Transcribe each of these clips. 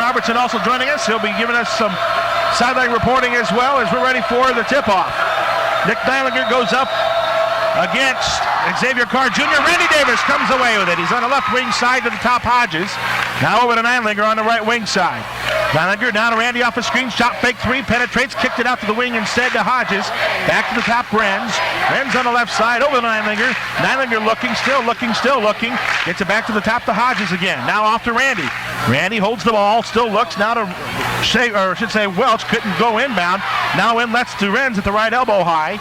Robertson also joining us. He'll be giving us some sideline reporting as well as we're ready for the tip-off. Nick Neilinger goes up against Xavier Carr Jr. Randy Davis comes away with it. He's on the left wing side to the top Hodges. Now over to Neilinger on the right wing side. Neilinger down to Randy off a screen. Shot fake three. Penetrates. Kicked it out to the wing instead to Hodges. Back to the top Renz. Renz on the left side over to Neilinger. Neilinger looking. Gets it back to the top to Hodges again. Now off to Randy. Randy holds the ball. Still looks. Now to Welch. Couldn't go inbound. Now inlets to Renz at the right elbow high.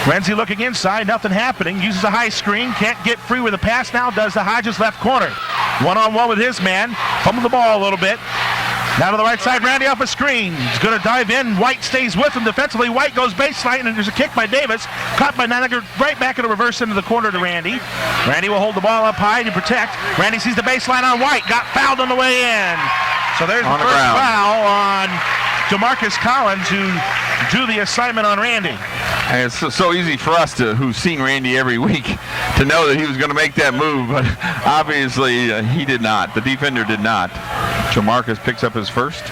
Renzi looking inside, nothing happening. Uses a high screen, can't get free with a pass now, does the Hodges left corner. One-on-one with his man, fumbled the ball a little bit. Now to the right side, Randy off a screen. He's going to dive in. White stays with him defensively. White goes baseline, and there's a kick by Davis. Caught by Neilinger, right back in a reverse into the corner to Randy. Randy will hold the ball up high to protect. Randy sees the baseline on White. Got fouled on the way in. So there's the first foul on DeMarcus Collins, who drew the assignment on Randy. And it's so easy for us, who've seen Randy every week, to know that he was going to make that move, but obviously he did not. The defender did not. DeMarcus picks up his first.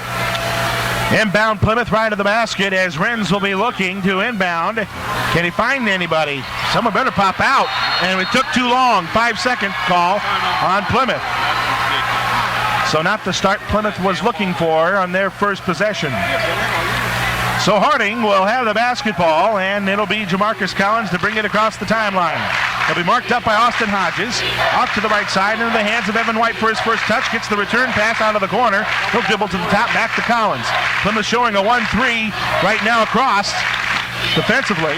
Inbound Plymouth right to the basket as Renz will be looking to inbound. Can he find anybody? Someone better pop out. And it took too long. 5-second call on Plymouth. So not the start Plymouth was looking for on their first possession. So Harding will have the basketball, and it'll be Jamarcus Collins to bring it across the timeline. He'll be marked up by Austin Hodges. Off to the right side into the hands of Evan White for his first touch. Gets the return pass out of the corner. He'll dribble to the top, back to Collins. Plymouth showing a 1-3 right now across defensively.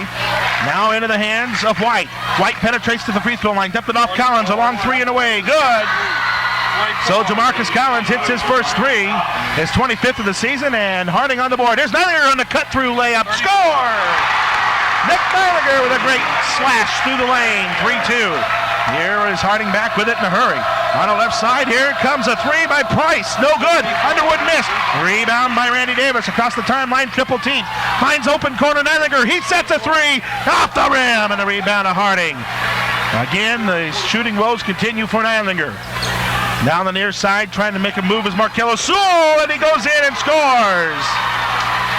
Now into the hands of White. White penetrates to the free throw line. Dumped it off Collins. A long three and away. Good. So Jamarcus Collins hits his first three, his 25th of the season, and Harding on the board. Here's Neilinger on the cut-through layup. Score! Nick Neilinger with a great slash through the lane. 3-2. Here is Harding back with it in a hurry. On the left side, here comes a three by Price. No good. Underwood missed. Rebound by Randy Davis across the timeline. Triple team. Finds open corner Neilinger. He sets a three off the rim, and the rebound of Harding. Again, the shooting woes continue for Neilinger. Down the near side, trying to make a move is Marquillo Sewell, and he goes in and scores.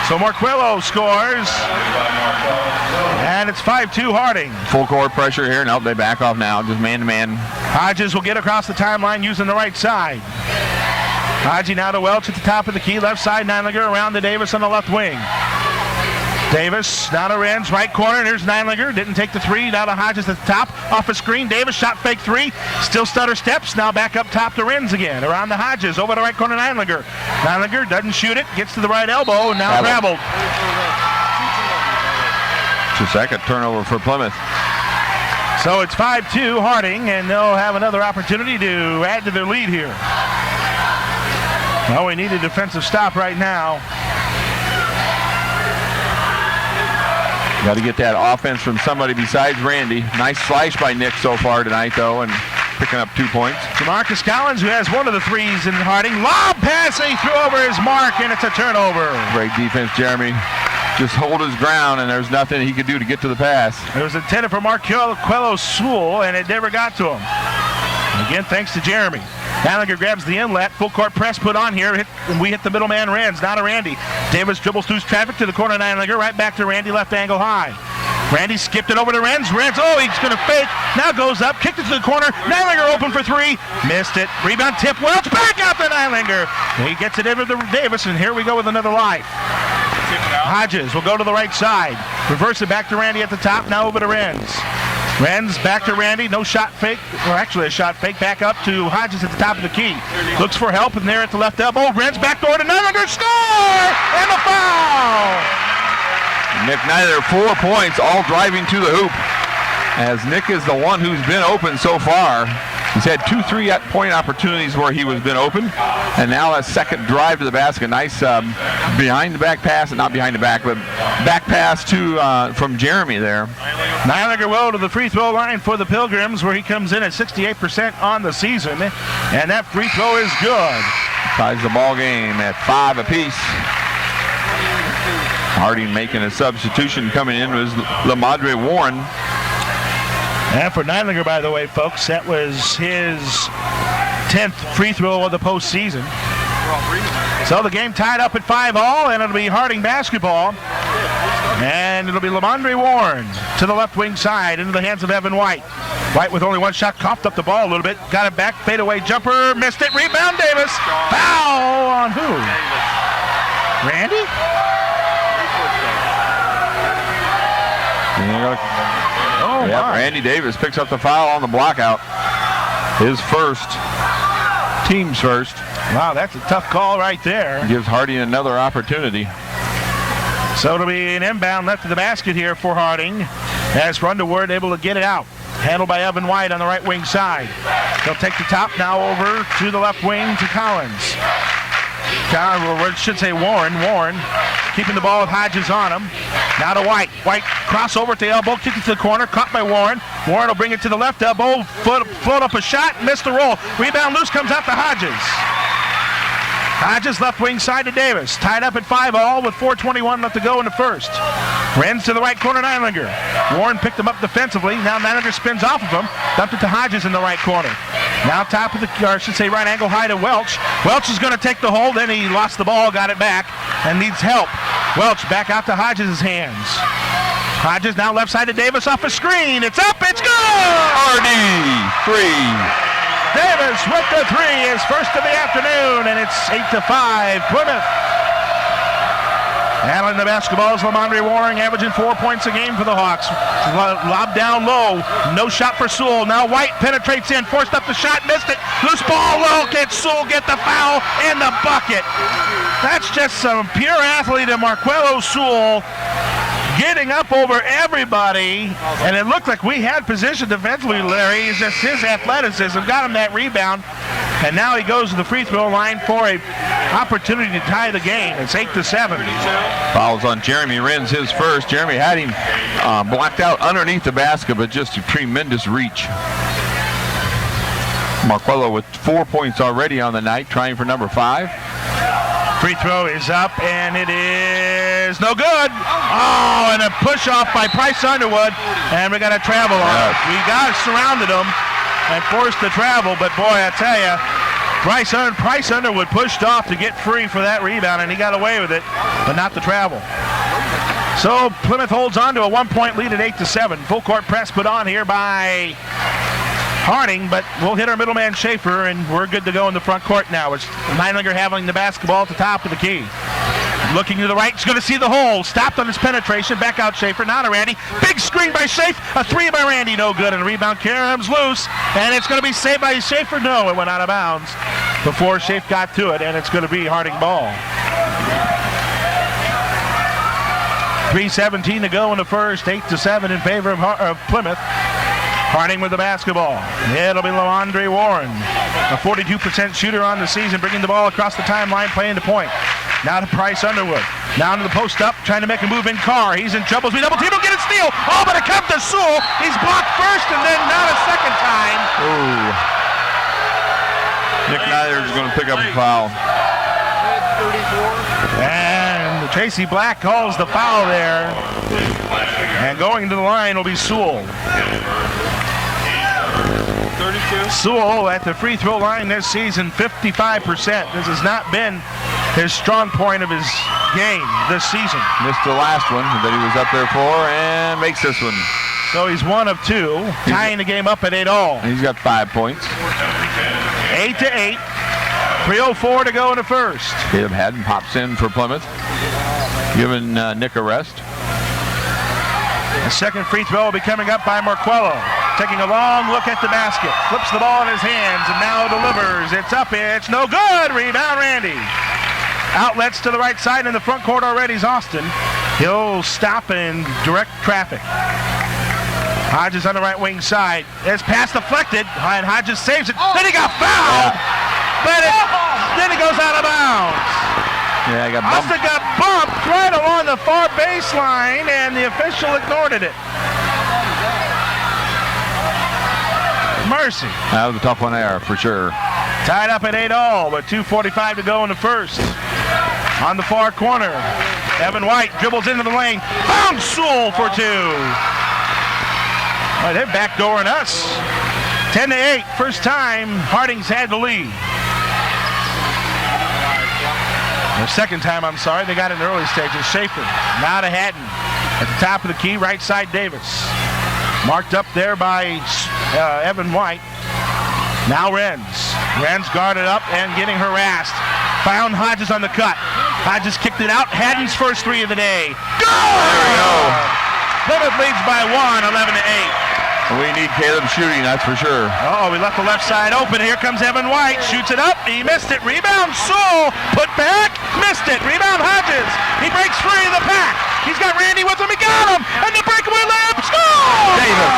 So Marquillo scores, and it's 5-2 Harding. Full court pressure here. Nope, they back off now, just man-to-man. Hodges will get across the timeline using the right side. Hodgie now to Welch at the top of the key. Left side, Neilinger around to Davis on the left wing. Davis now to Renz, right corner, and here's Neilinger. Didn't take the three, now to Hodges at the top. Off a screen, Davis shot fake three. Still stutter steps, now back up top to Renz again. Around to Hodges, over to right corner, Neilinger. Neilinger doesn't shoot it, gets to the right elbow, and now traveled. It's a second turnover for Plymouth. So it's 5-2 Harding, and they'll have another opportunity to add to their lead here. Well, we need a defensive stop right now. Got to get that offense from somebody besides Randy. Nice slice by Nick so far tonight, though, and picking up 2 points. Jamarcus Collins, who has one of the threes in Harding. Lob pass, he threw over his mark, and it's a turnover. Great defense, Jeremy. Just hold his ground, and there's nothing he could do to get to the pass. It was intended for Marquillo Sewell, and it never got to him. Again, thanks to Jeremy. Neilinger grabs the inlet. Full court press put on here. And we hit the middleman Renz. Now to Randy. Davis dribbles through traffic to the corner. Neilinger right back to Randy. Left angle high. Randy skipped it over to Renz. Renz, he's going to fake. Now goes up. Kicked it to the corner. Neilinger open for three. Missed it. Rebound tip. Welch back out to Neilinger. He gets it over to Davis, and here we go with another life. Hodges will go to the right side. Reverse it back to Randy at the top. Now over to Renz. Renz back to Randy, no shot fake, or actually a shot fake, back up to Hodges at the top of the key. Looks for help, and there at the left elbow, Renz back door to Neilinger, score! And a foul! Nick Neilinger, 4 points, all driving to the hoop. As Nick is the one who's been open so far. He's had 2 3-point opportunities where he was been open, and now a second drive to the basket. Nice behind the back pass, not behind the back, but back pass to from Jeremy there. Neilinger will to the free throw line for the Pilgrims, where he comes in at 68% on the season, and that free throw is good. Ties the ball game at 5 apiece. Harding making a substitution. Coming in was Lamadre Warren. And for Neilinger, by the way, folks, that was his 10th free throw of the postseason. So the game tied up at 5-all, and it'll be Harding basketball. And it'll be Lamondre Warren to the left wing side into the hands of Evan White. White with only one shot, coughed up the ball a little bit, got it back, fadeaway jumper, missed it, rebound Davis. Foul on who? Randy? Oh, yeah, my. Randy Davis picks up the foul on the block out. His first, team's first. Wow, that's a tough call right there. Gives Harding another opportunity. So it'll be an inbound left of the basket here for Harding as Rundeward able to get it out. Handled by Evan White on the right wing side. They'll take the top now over to the left wing to Collins. Or should say Warren. Warren keeping the ball with Hodges on him. Now to White. White crossover to the elbow, kick it to the corner, caught by Warren. Warren will bring it to the left elbow, float up a shot, missed the roll. Rebound loose, comes out to Hodges. Hodges left wing side to Davis. Tied up at 5-all with 4:21 left to go in the first. Renz to the right corner, Neilinger. Warren picked him up defensively. Now Neilinger spins off of him. Dumped it to Hodges in the right corner. Now top of the, or I should say right angle high to Welch. Welch is going to take the hold. Then he lost the ball, got it back, and needs help. Welch back out to Hodges' hands. Hodges now left side to Davis off a screen. It's up, it's good! RD, 3. Davis with the three, his first of the afternoon, and it's 8-5 Plymouth. Handling the basketball is Lamondre Warren, averaging 4 points a game for the Hawks. Lob down low, no shot for Sewell. Now White penetrates in, forced up the shot, missed it. Loose ball, low, can Sewell get the foul and the bucket. That's just some pure athlete of Marquello Sewell. Getting up over everybody, and it looked like we had position defensively, Larry. It's just his athleticism got him that rebound, and now he goes to the free throw line for a opportunity to tie the game. It's 8-7. Fouls on Jeremy Renz, his first. Jeremy had him blocked out underneath the basket, but just a tremendous reach. Marquello with 4 points already on the night, trying for number 5. Free throw is up, and it is no good. Oh, and a push off by Price Underwood, and we got a travel on it. We got surrounded him and forced the travel, but boy, I tell you, Price Underwood pushed off to get free for that rebound, and he got away with it, but not the travel. So Plymouth holds on to a 1-point lead at 8-7. Full court press put on here by Harding, but we'll hit our middleman Schaefer, and we're good to go in the front court now. It's Neilinger having the basketball at the top of the key. Looking to the right, he's going to see the hole. Stopped on his penetration. Back out Schaefer. Now to Randy. Big screen by Schaefer. A three by Randy. No good. And a rebound. Karam's loose. And it's going to be saved by Schaefer. No, it went out of bounds before Schaefer got to it. And it's going to be Harding ball. 3:17 to go in the first. 8-7 in favor of Plymouth. Harding with the basketball. It'll be Lamondre Warren, a 42% shooter on the season, bringing the ball across the timeline, playing the point. Now to Price Underwood. Down to the post up, trying to make a move in Carr. He's in trouble. We double team, he'll get it, steal. Oh, but it comes to Sewell. He's blocked first and then not a second time. Ooh. Nick Neither is going to pick up a foul. And Tracy Black calls the foul there. And going to the line will be Sewell. 32. Sewell at the free throw line this season, 55%. This has not been his strong point of his game this season. Missed the last one that he was up there for and makes this one. So he's 1 of 2, tying the game up at 8-all. He's got 5 points. 8-8. 3:04 to go in the first. Caleb Haddon pops in for Plymouth, giving Nick a rest. The second free throw will be coming up by Marquello. Taking a long look at the basket. Flips the ball in his hands and now delivers. It's up, it's no good. Rebound Randy. Outlets to the right side in the front court already is Austin. He'll stop and direct traffic. Hodges on the right wing side. His pass deflected, and Hodges saves it. Then he got fouled, but then he goes out of bounds. Yeah, I got bumped. Austin got bumped right along the far baseline, and the official ignored it. Mercy. That was a tough one there, for sure. Tied up at 8-all, with 2:45 to go in the first. On the far corner, Evan White dribbles into the lane. Found Sewell for 2. Well, they're backdooring us. 10-8, first time Harding's had the lead. The second time, I'm sorry, they got in the early stages. Schaefer, now to Haddon. At the top of the key, right side Davis. Marked up there by Evan White. Now Renz. Renz guarded up and getting harassed. Found Hodges on the cut. Hodges kicked it out. Haddon's first three of the day. Go! There we go. Plymouth leads by 1, 11-8. We need Caleb shooting, that's for sure. Oh, we left the left side open. Here comes Evan White. Shoots it up. He missed it. Rebound, Sewell. Put back. Missed it. Rebound, Hodges. He breaks free of the pack. He's got Randy with him. He got him. And the breakaway layup. Score! Davis.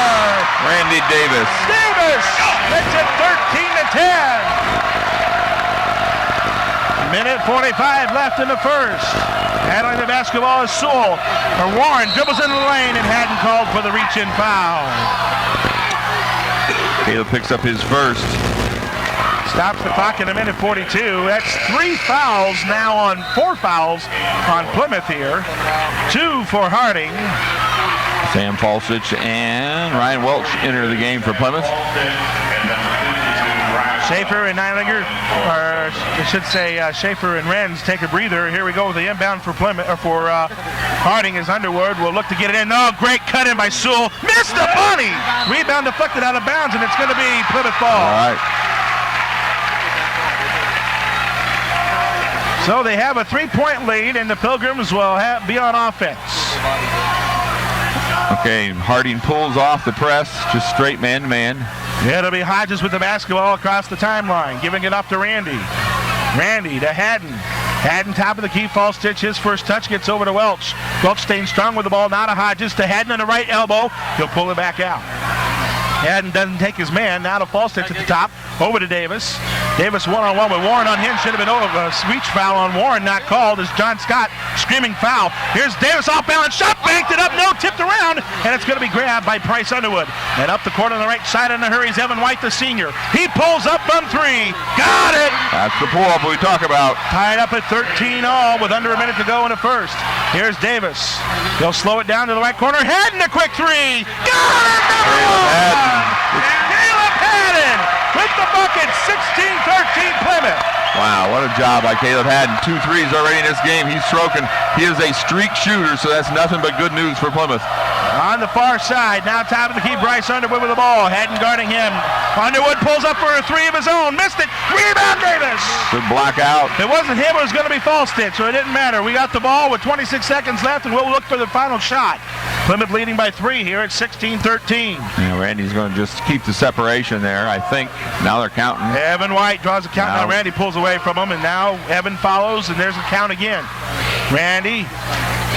Randy Davis. Davis. Makes it 13-10. Minute 45 left in the first. Handling the basketball is Sewell. Warren dribbles into the lane and Haddon called for the reach-in foul. Caleb picks up his first. Stops the clock in a minute 42. That's 3 fouls now on 4 fouls on Plymouth here. 2 for Harding. Sam Falsich and Ryan Welch enter the game for Plymouth. Schaefer and Neilinger, or I should say Schaefer and Renz take a breather. Here we go with the inbound for Plymouth, or for Harding as Underwood will look to get it in. Oh, great cut in by Sewell. Missed the bunny. Rebound deflected out of bounds, and it's going to be Plymouth ball. All right. So they have a 3-point lead, and the Pilgrims will be on offense. Okay, Harding pulls off the press, just straight man-to-man. It'll be Hodges with the basketball across the timeline, giving it up to Randy. Randy to Haddon. Haddon top of the key, false stitch. His first touch gets over to Welch. Welch staying strong with the ball, now to Hodges. To Haddon on the right elbow. He'll pull it back out. Haddon doesn't take his man. Now to false stitch at the top. Over to Davis. Davis one-on-one with Warren on him. Should have been over. A reach foul on Warren, not called, as John Scott screaming foul. Here's Davis off balance. Shot, banked it up. No, tipped around. And it's going to be grabbed by Price Underwood. And up the court on the right side in a hurry is Evan White, the senior. He pulls up from 3. Got it. That's the pull-up we talk about. Tied up at 13 all with under a minute to go in the first. Here's Davis. He'll slow it down to the right corner. Haddon a quick 3. Got it. Caleb Haddon with the bucket. 16-13 Plymouth. Wow, what a job by Caleb Haddon. 2 threes already in this game. He's stroking. He is a streak shooter, so that's nothing but good news for Plymouth. On the far side, now top of the key, Bryce Underwood with the ball. Haddon guarding him. Underwood pulls up for a 3 of his own. Missed it. Rebound, Davis. Good block out. If it wasn't him, it was going to be false stitch, so it didn't matter. We got the ball with 26 seconds left, and we'll look for the final shot. Plymouth leading by 3 here at 16-13. Yeah, Randy's going to just keep the separation there, I think. Now they're counting. Evan White draws a count. Now Randy pulls away from him, and now Evan follows, and there's a count again. Randy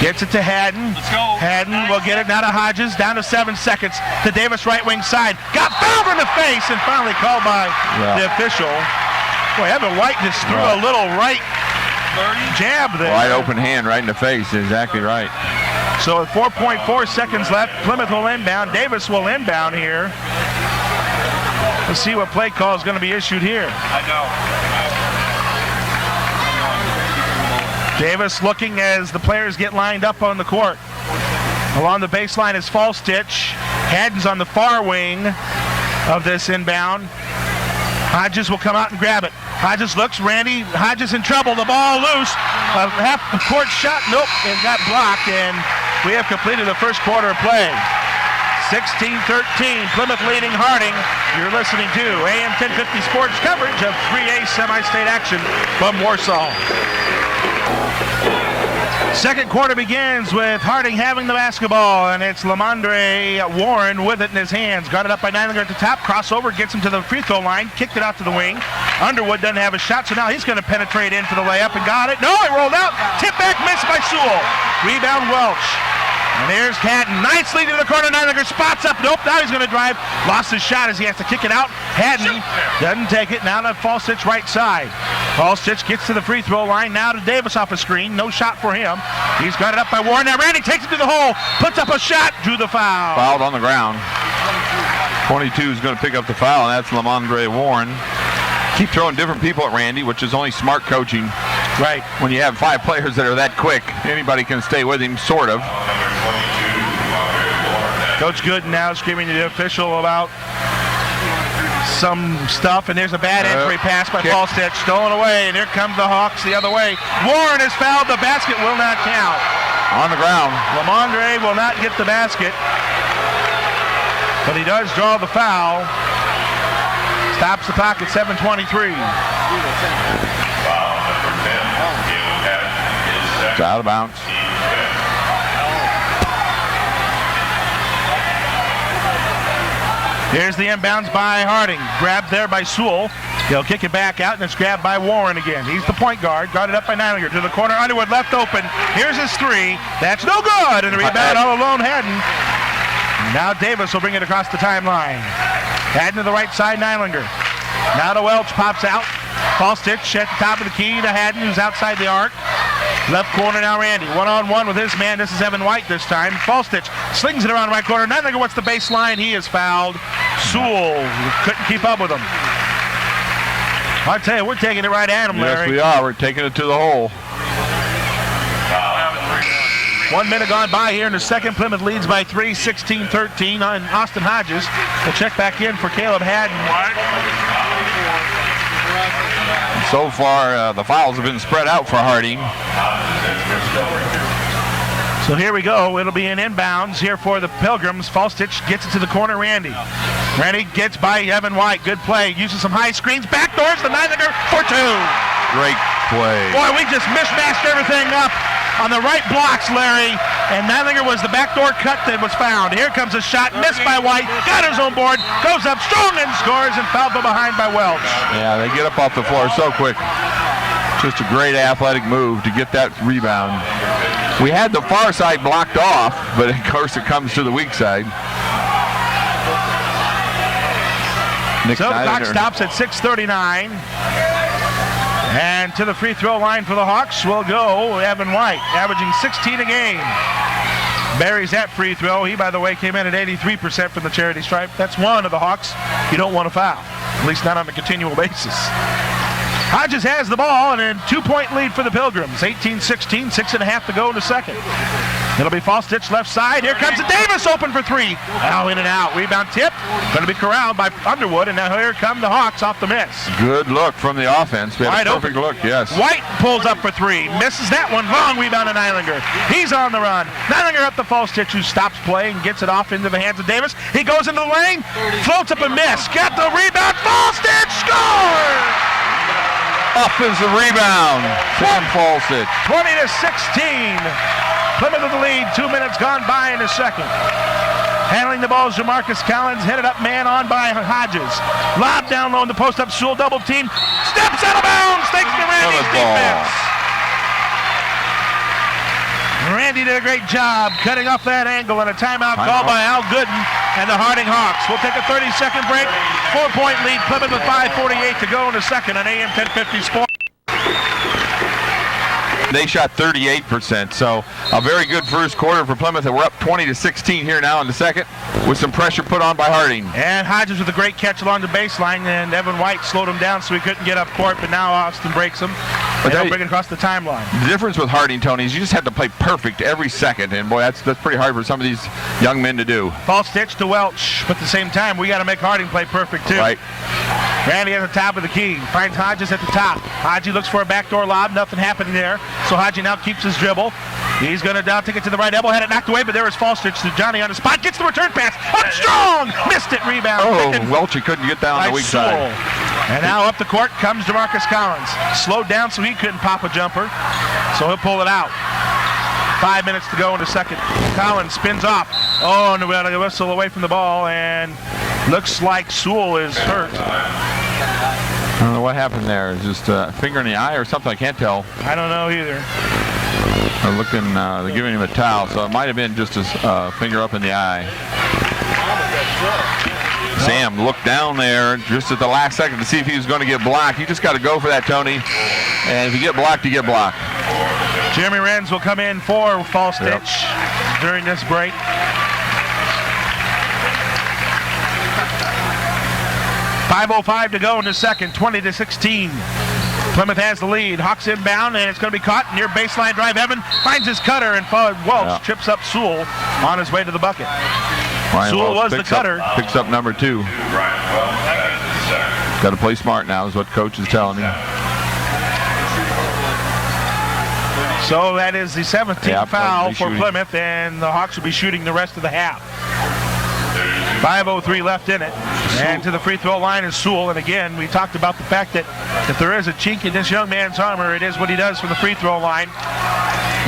gets it to Haddon. Let's go. Haddon will get it now to Hodges. Down to 7 seconds. To Davis, right wing side. Got fouled in the face, and finally called by the official. Boy, Evan White just threw a little right jab there. Wide open hand right in the face. Exactly right. So with 4.4 seconds left, Plymouth will inbound. Davis will inbound here. Let's see what play call is going to be issued here. I know. Davis looking as the players get lined up on the court. Along the baseline is false stitch. Haddon's on the far wing of this inbound. Hodges will come out and grab it. Hodges looks. Randy Hodges in trouble. The ball loose. A half court shot. Nope. It got blocked, and we have completed the first quarter of play. 16-13. Plymouth leading Harding. You're listening to AM 1050 Sports coverage of 3A semi-state action from Warsaw. Second quarter begins with Harding having the basketball, and it's Lamondre Warren with it in his hands. Guarded up by Neilinger at the top. Crossover gets him to the free throw line. Kicked it out to the wing. Underwood doesn't have a shot, so now he's going to penetrate in for the layup and got it. No, it rolled out. Tip back, missed by Sewell. Rebound Welch. And there's Haddon. Nicely to the corner. Neilinger spots up. Nope, now he's going to drive. Lost his shot as he has to kick it out. Haddon doesn't take it. Now to Falsich right side. Falsich gets to the free throw line. Now to Davis off a screen. No shot for him. He's got it up by Warren. Now Randy takes it to the hole. Puts up a shot. Drew the foul. Fouled on the ground. 22 is going to pick up the foul, and that's Lamondre Warren. Keep throwing different people at Randy, which is only smart coaching. Right. When you have 5 players that are that quick, anybody can stay with him, sort of. Coach Gooden now screaming to the official about some stuff, and there's a bad entry pass by Falstich, stolen away, and here comes the Hawks the other way. Warren is fouled. The basket will not count. On the ground. Lamondre will not get the basket, but he does draw the foul. Stops the clock at 7:23. It's out of bounds. Here's the inbounds by Harding. Grabbed there by Sewell. He'll kick it back out, and it's grabbed by Warren again. He's the point guard. Guarded up by Neidlinger. To the corner. Underwood left open. Here's his three. That's no good. And the rebound all alone, Haddon. Now Davis will bring it across the timeline. Haddon to the right side, Neidlinger. Now to Welch. Pops out. Falstich at the top of the key to Haddon, who's outside the arc. Left corner now, Randy. One-on-one with his man. This is Evan White this time. Falstich slings it around right corner. Neidlinger wants the baseline. He is fouled. Sewell couldn't keep up with him. I tell you, we're taking it right at him, Larry. Yes, we are. We're taking it to the hole. 1 minute gone by here in the second. Plymouth leads by 3, 16-13 on Austin Hodges. We'll check back in for Caleb Haddon. So far, the fouls have been spread out for Harding. So here we go. It'll be an inbounds here for the Pilgrims. Falstich gets it to the corner, Randy. Randy gets by Evan White. Good play. Uses some high screens. Backdoors to Neidlinger for two. Great play. Boy, we just mishmashed everything up on the right blocks, Larry. And Neidlinger was the backdoor cut that was found. Here comes a shot. Missed by White. Got his own board. Goes up strong and scores, and fouled from behind by Welch. Yeah, they get up off the floor so quick. Just a great athletic move to get that rebound. We had the far side blocked off, but of course it comes to the weak side. So the clock stops at 6:39. And to the free throw line for the Hawks will go Evan White, averaging 16 a game. Buries that free throw. He, by the way, came in at 83% from the charity stripe. That's one of the Hawks you don't want to foul, at least not on a continual basis. Hodges has the ball, and a 2-point lead for the Pilgrims. 18-16, 6.5 to go in the second. It'll be Falstich left side. Here comes Davis open for three. Oh, in and out. Rebound tip. Going to be corralled by Underwood, and now here come the Hawks off the miss. Good look from the offense. We had a perfect look, yes. White pulls up for three. Misses that one. Long rebound to Neidlinger. He's on the run. Neidlinger up to Falstich, who stops play and gets it off into the hands of Davis. He goes into the lane, floats up and miss. Got the rebound. Falstich scores! Up is the rebound from Falstich. 20-16. Plymouth with the lead. 2 minutes gone by in the second. Handling the ball is Jamarcus Collins. Headed up man on by Hodges. Lob down low in the post up. Sewell double team. Steps out of bounds. Thanks to Randy's defense. Randy did a great job cutting off that angle, and a timeout called by Al Gooden and the Harding Hawks. We'll take a 30-second break. 4-point lead. Plymouth with 5:48 to go in the second on AM 1050 Sports. They shot 38%, so a very good first quarter for Plymouth. We're up 20-16 here now in the second with some pressure put on by Harding. And Hodges with a great catch along the baseline, and Evan White slowed him down so he couldn't get up court, but now Austin breaks him. But they'll bring it across the timeline. The difference with Harding, Tony, is you just have to play perfect every second, and boy, that's pretty hard for some of these young men to do. Falstich to Welch, but at the same time, we got to make Harding play perfect too. Right. Randy at the top of the key, finds Hodges at the top. Hodges looks for a backdoor lob, nothing happening there. So Hodges now keeps his dribble. He's going to now take it to the right elbow, had it knocked away, but there is Falstich to Johnny on the spot, gets the return pass, up strong, missed it, rebound. Oh, Welch, he couldn't get down on the weak side. And now up the court comes Jamarcus Collins. Slowed down so he couldn't pop a jumper, so he'll pull it out. 5 minutes to go in the second. Collins spins off. Oh, and we got a whistle away from the ball, and looks like Sewell is hurt. I don't know what happened there. Just a finger in the eye or something. I can't tell. I don't know either. They're looking. They're giving him a towel, so it might have been just a finger up in the eye. Sam looked down there just at the last second to see if he was going to get blocked. You just got to go for that, Tony. And if you get blocked, you get blocked. Jeremy Renz will come in for Falstich during this break. .505 to go in the second, 20-16. Plymouth has the lead. Hawks inbound, and it's going to be caught near baseline drive. Evan finds his cutter, and Welch trips up Sewell on his way to the bucket. Ryan Sewell Welch was the cutter. Picks up number 2. Got to play smart now is what coach is telling me. So that is the 17th foul for shooting. Plymouth, and the Hawks will be shooting the rest of the half. 5:03 left in it. And to the free throw line is Sewell. And again, we talked about the fact that if there is a chink in this young man's armor, it is what he does from the free throw line.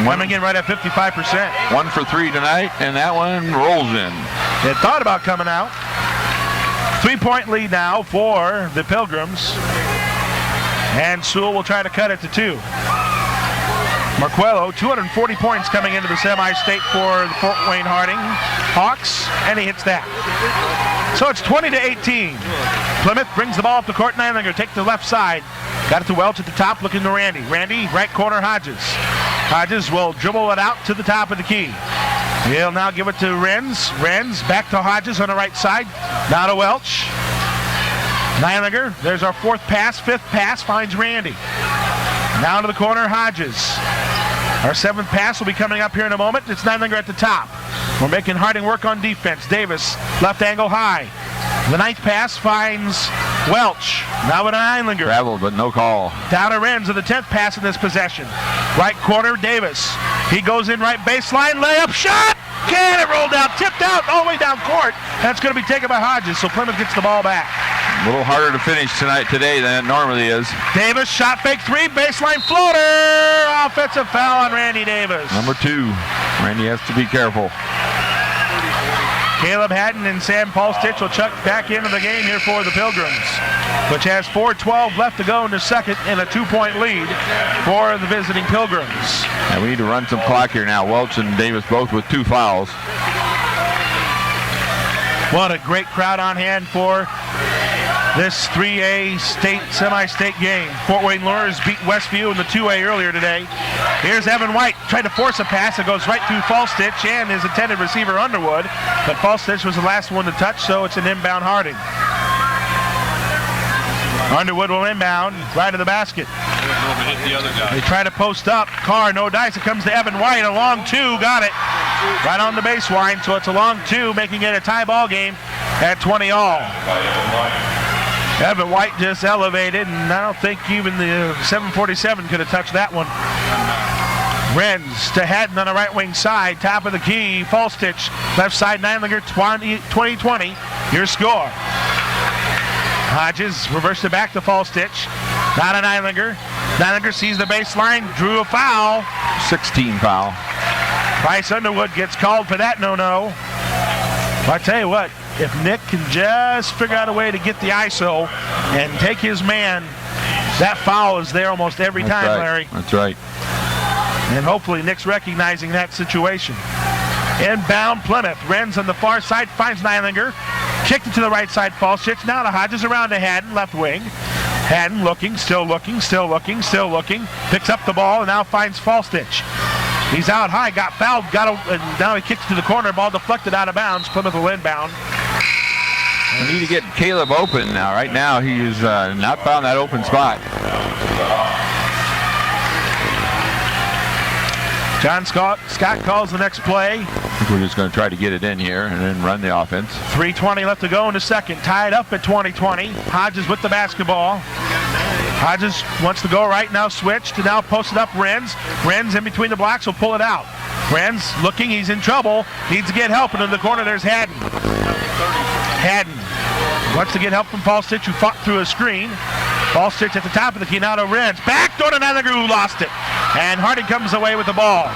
Coming in right at 55%. 1 for 3 tonight, and that one rolls in. It thought about coming out. 3-point lead now for the Pilgrims. And Sewell will try to cut it to 2. Marquello, 240 points coming into the semi-state for the Fort Wayne Harding Hawks, and he hits that. So it's 20-18. Plymouth brings the ball up the court. Neidlinger take the left side. Got it to Welch at the top, looking to Randy. Randy, right corner, Hodges. Hodges will dribble it out to the top of the key. He'll now give it to Renz. Renz back to Hodges on the right side. Now to Welch. Neidlinger, there's our 4th pass. 5th pass finds Randy. Now to the corner, Hodges. Our 7th pass will be coming up here in a moment. It's Neidlinger at the top. We're making Harding work on defense. Davis, left angle high. The 9th pass finds Welch. Now with Neidlinger. Traveled, but no call. Down to Renz of the 10th pass in this possession. Right corner, Davis. He goes in right baseline, layup, shot! Can it rolled out, tipped out, all the way down court. That's going to be taken by Hodges, so Plymouth gets the ball back. A little harder to finish today than it normally is. Davis, shot fake 3, baseline floater! Offensive foul on Randy Davis. Number 2. Randy has to be careful. Caleb Haddon and Sam Paulstich will check back into the game here for the Pilgrims, which has 4:12 left to go in the second and a 2-point lead for the visiting Pilgrims. And we need to run some clock here now. Welch and Davis both with 2 fouls. What a great crowd on hand for this 3A semi-state game. Fort Wayne Lures beat Westview in the 2A earlier today. Here's Evan White trying to force a pass. It goes right through Falstich and his intended receiver Underwood. But Falstich was the last one to touch, so it's an inbound Harding. Underwood will inbound right to the basket. They try to post up. Carr, no dice. It comes to Evan White. A long 2. Got it. Right on the baseline. So it's a long 2, making it a tie ball game at 20 all. Evan White just elevated, and I don't think even the 747 could have touched that one. Renz to Haddon on the right wing side, top of the key, Falstich, left side, Neidlinger, 20-20, your score. Hodges reversed it back to Falstich, not a Neidlinger. Neidlinger sees the baseline, drew a foul. 16 foul. Bryce Underwood gets called for that no-no. I tell you what, if Nick can just figure out a way to get the ISO and take his man, that foul is there almost every time, right, Larry. That's right. And hopefully Nick's recognizing that situation. Inbound Plymouth. Renz on the far side finds Neidlinger. Kicked it to the right side, Falstich. Now to Hodges, around to Haddon, left wing. Haddon looking, still looking, still looking, still looking. Picks up the ball and now finds Falstich. He's out high, got fouled, and now he kicks to the corner, ball deflected out of bounds. Plymouth will inbound. We need to get Caleb open now. Right now, he's not found that open spot. John Scott calls the next play. I think we're just going to try to get it in here and then run the offense. 3:20 left to go in the second. Tied up at 20-20. Hodges with the basketball. Hodges wants to go right, now switch to now posted up Renz. Renz in between the blocks will pull it out. Renz looking, he's in trouble. Needs to get help, and in the corner there's Haddon. Haddon wants to get help from Falstich, who fought through a screen. Falstich at the top of the key, now to Renz. Back door to Neidlinger, who lost it. And Harding comes away with the ball.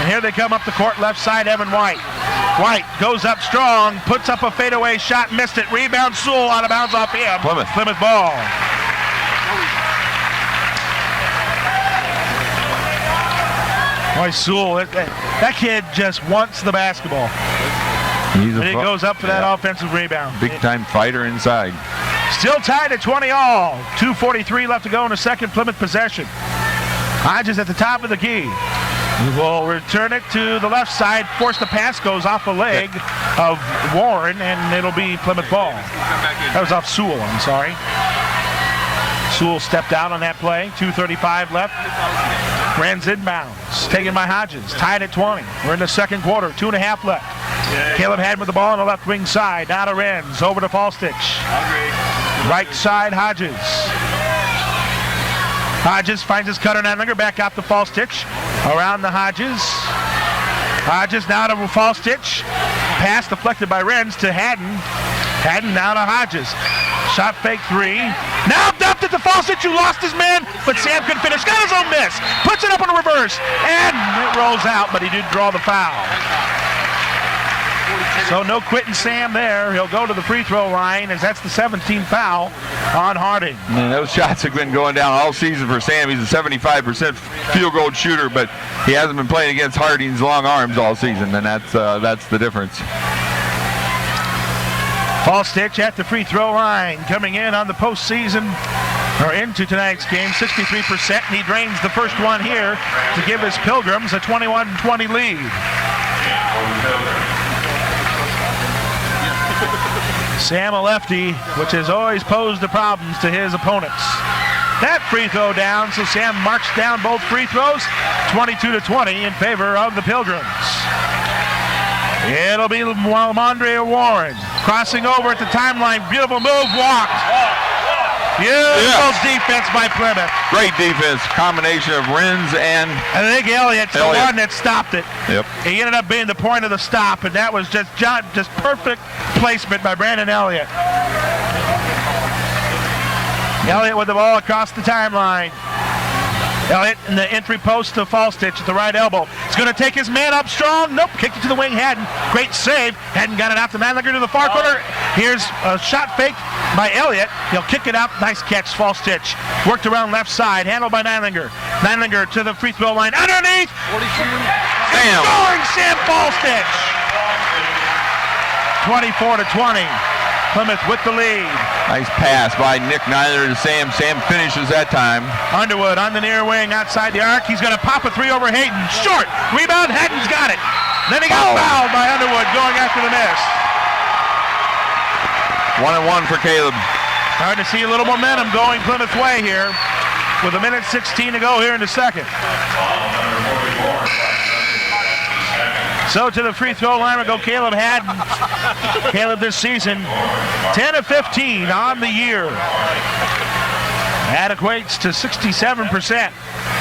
And here they come up the court, left side, Evan White. White goes up strong, puts up a fadeaway shot, missed it. Rebound, Sewell out of bounds off him. Plymouth ball. Boy, Sewell, that kid just wants the basketball. And he goes up for that offensive rebound. Big-time fighter inside. Still tied at 20 all. 2:43 left to go in the second. Plymouth possession. Hodges at the top of the key. He will return it to the left side. Force the pass, goes off the leg of Warren, and it'll be Plymouth ball. That was off Sewell, I'm sorry. Sewell stepped out on that play. 2:35 left. Renz inbounds. Taken by Hodges. Tied at 20. We're in the second quarter. 2.5 left. Caleb Haddon with the ball on the left wing side. Now to Renz. Over to Falstich. Right side, Hodges. Hodges finds his cutter. Neidlinger back out the false stitch. Around the Hodges. Hodges now to false stitch. Pass deflected by Renz to Haddon. Haddon now to Hodges. Shot fake three. Now dumped at the false stitch. You lost his man, but Sam couldn't finish. Got his own miss. Puts it up in a reverse. And it rolls out, but he did draw the foul. So no quitting Sam there. He'll go to the free throw line as that's the 17th foul on Harding. And those shots have been going down all season for Sam. He's a 75% field goal shooter, but he hasn't been playing against Harding's long arms all season, and that's the difference. False stitch at the free throw line. Coming in on the postseason, or into tonight's game, 63%, and he drains the first one here to give his Pilgrims a 21-20 lead. Sam a lefty, which has always posed the problems to his opponents. That free throw down, so Sam marks down both free throws, 22-20 in favor of the Pilgrims. It'll be Lamondre Warren crossing over at the timeline. Beautiful move, walked. Beautiful defense by Plymouth. Great defense, combination of Renz and I think Elliott's the one that stopped it. Yep. He ended up being the point of the stop, and that was just perfect placement by Brandon Elliott. Elliott with the ball across the timeline. Elliott in the entry post to false stitch at the right elbow. He's going to take his man up strong. Nope, kicked it to the wing. Haddon, great save. Haddon got it out to Neidlinger to the far corner. Here's a shot fake by Elliott. He'll kick it out. Nice catch, false stitch. Worked around left side, handled by Neidlinger. Neidlinger to the free throw line. Underneath. Sam. Scoring Sam false stitch. 24-20. Plymouth with the lead. Nice pass by Nick Neidlinger to Sam. Sam finishes that time. Underwood on the near wing outside the arc. He's going to pop a three over Hayden. Short. Rebound. Haddon's got it. Then he got fouled by Underwood going after the miss. 1-1 for Caleb. Hard to see a little momentum going Plymouth's way here with 1:16 to go here in the second. So to the free throw line will go Caleb Haddon. Caleb this season, 10 of 15 on the year. That equates to 67%.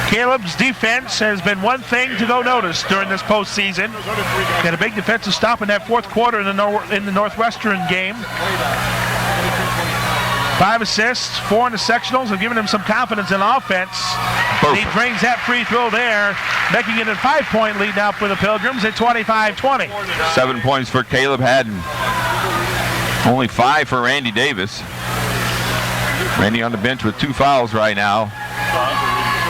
Caleb's defense has been one thing to go notice during this postseason. Got a big defensive stop in that fourth quarter in the Northwestern game. 5 assists, 4 in the sectionals have given him some confidence in offense. He drains that free throw there, making it a 5-point lead now for the Pilgrims at 25-20. 7 points for Caleb Haddon. Only 5 for Randy Davis. Randy on the bench with 2 fouls right now.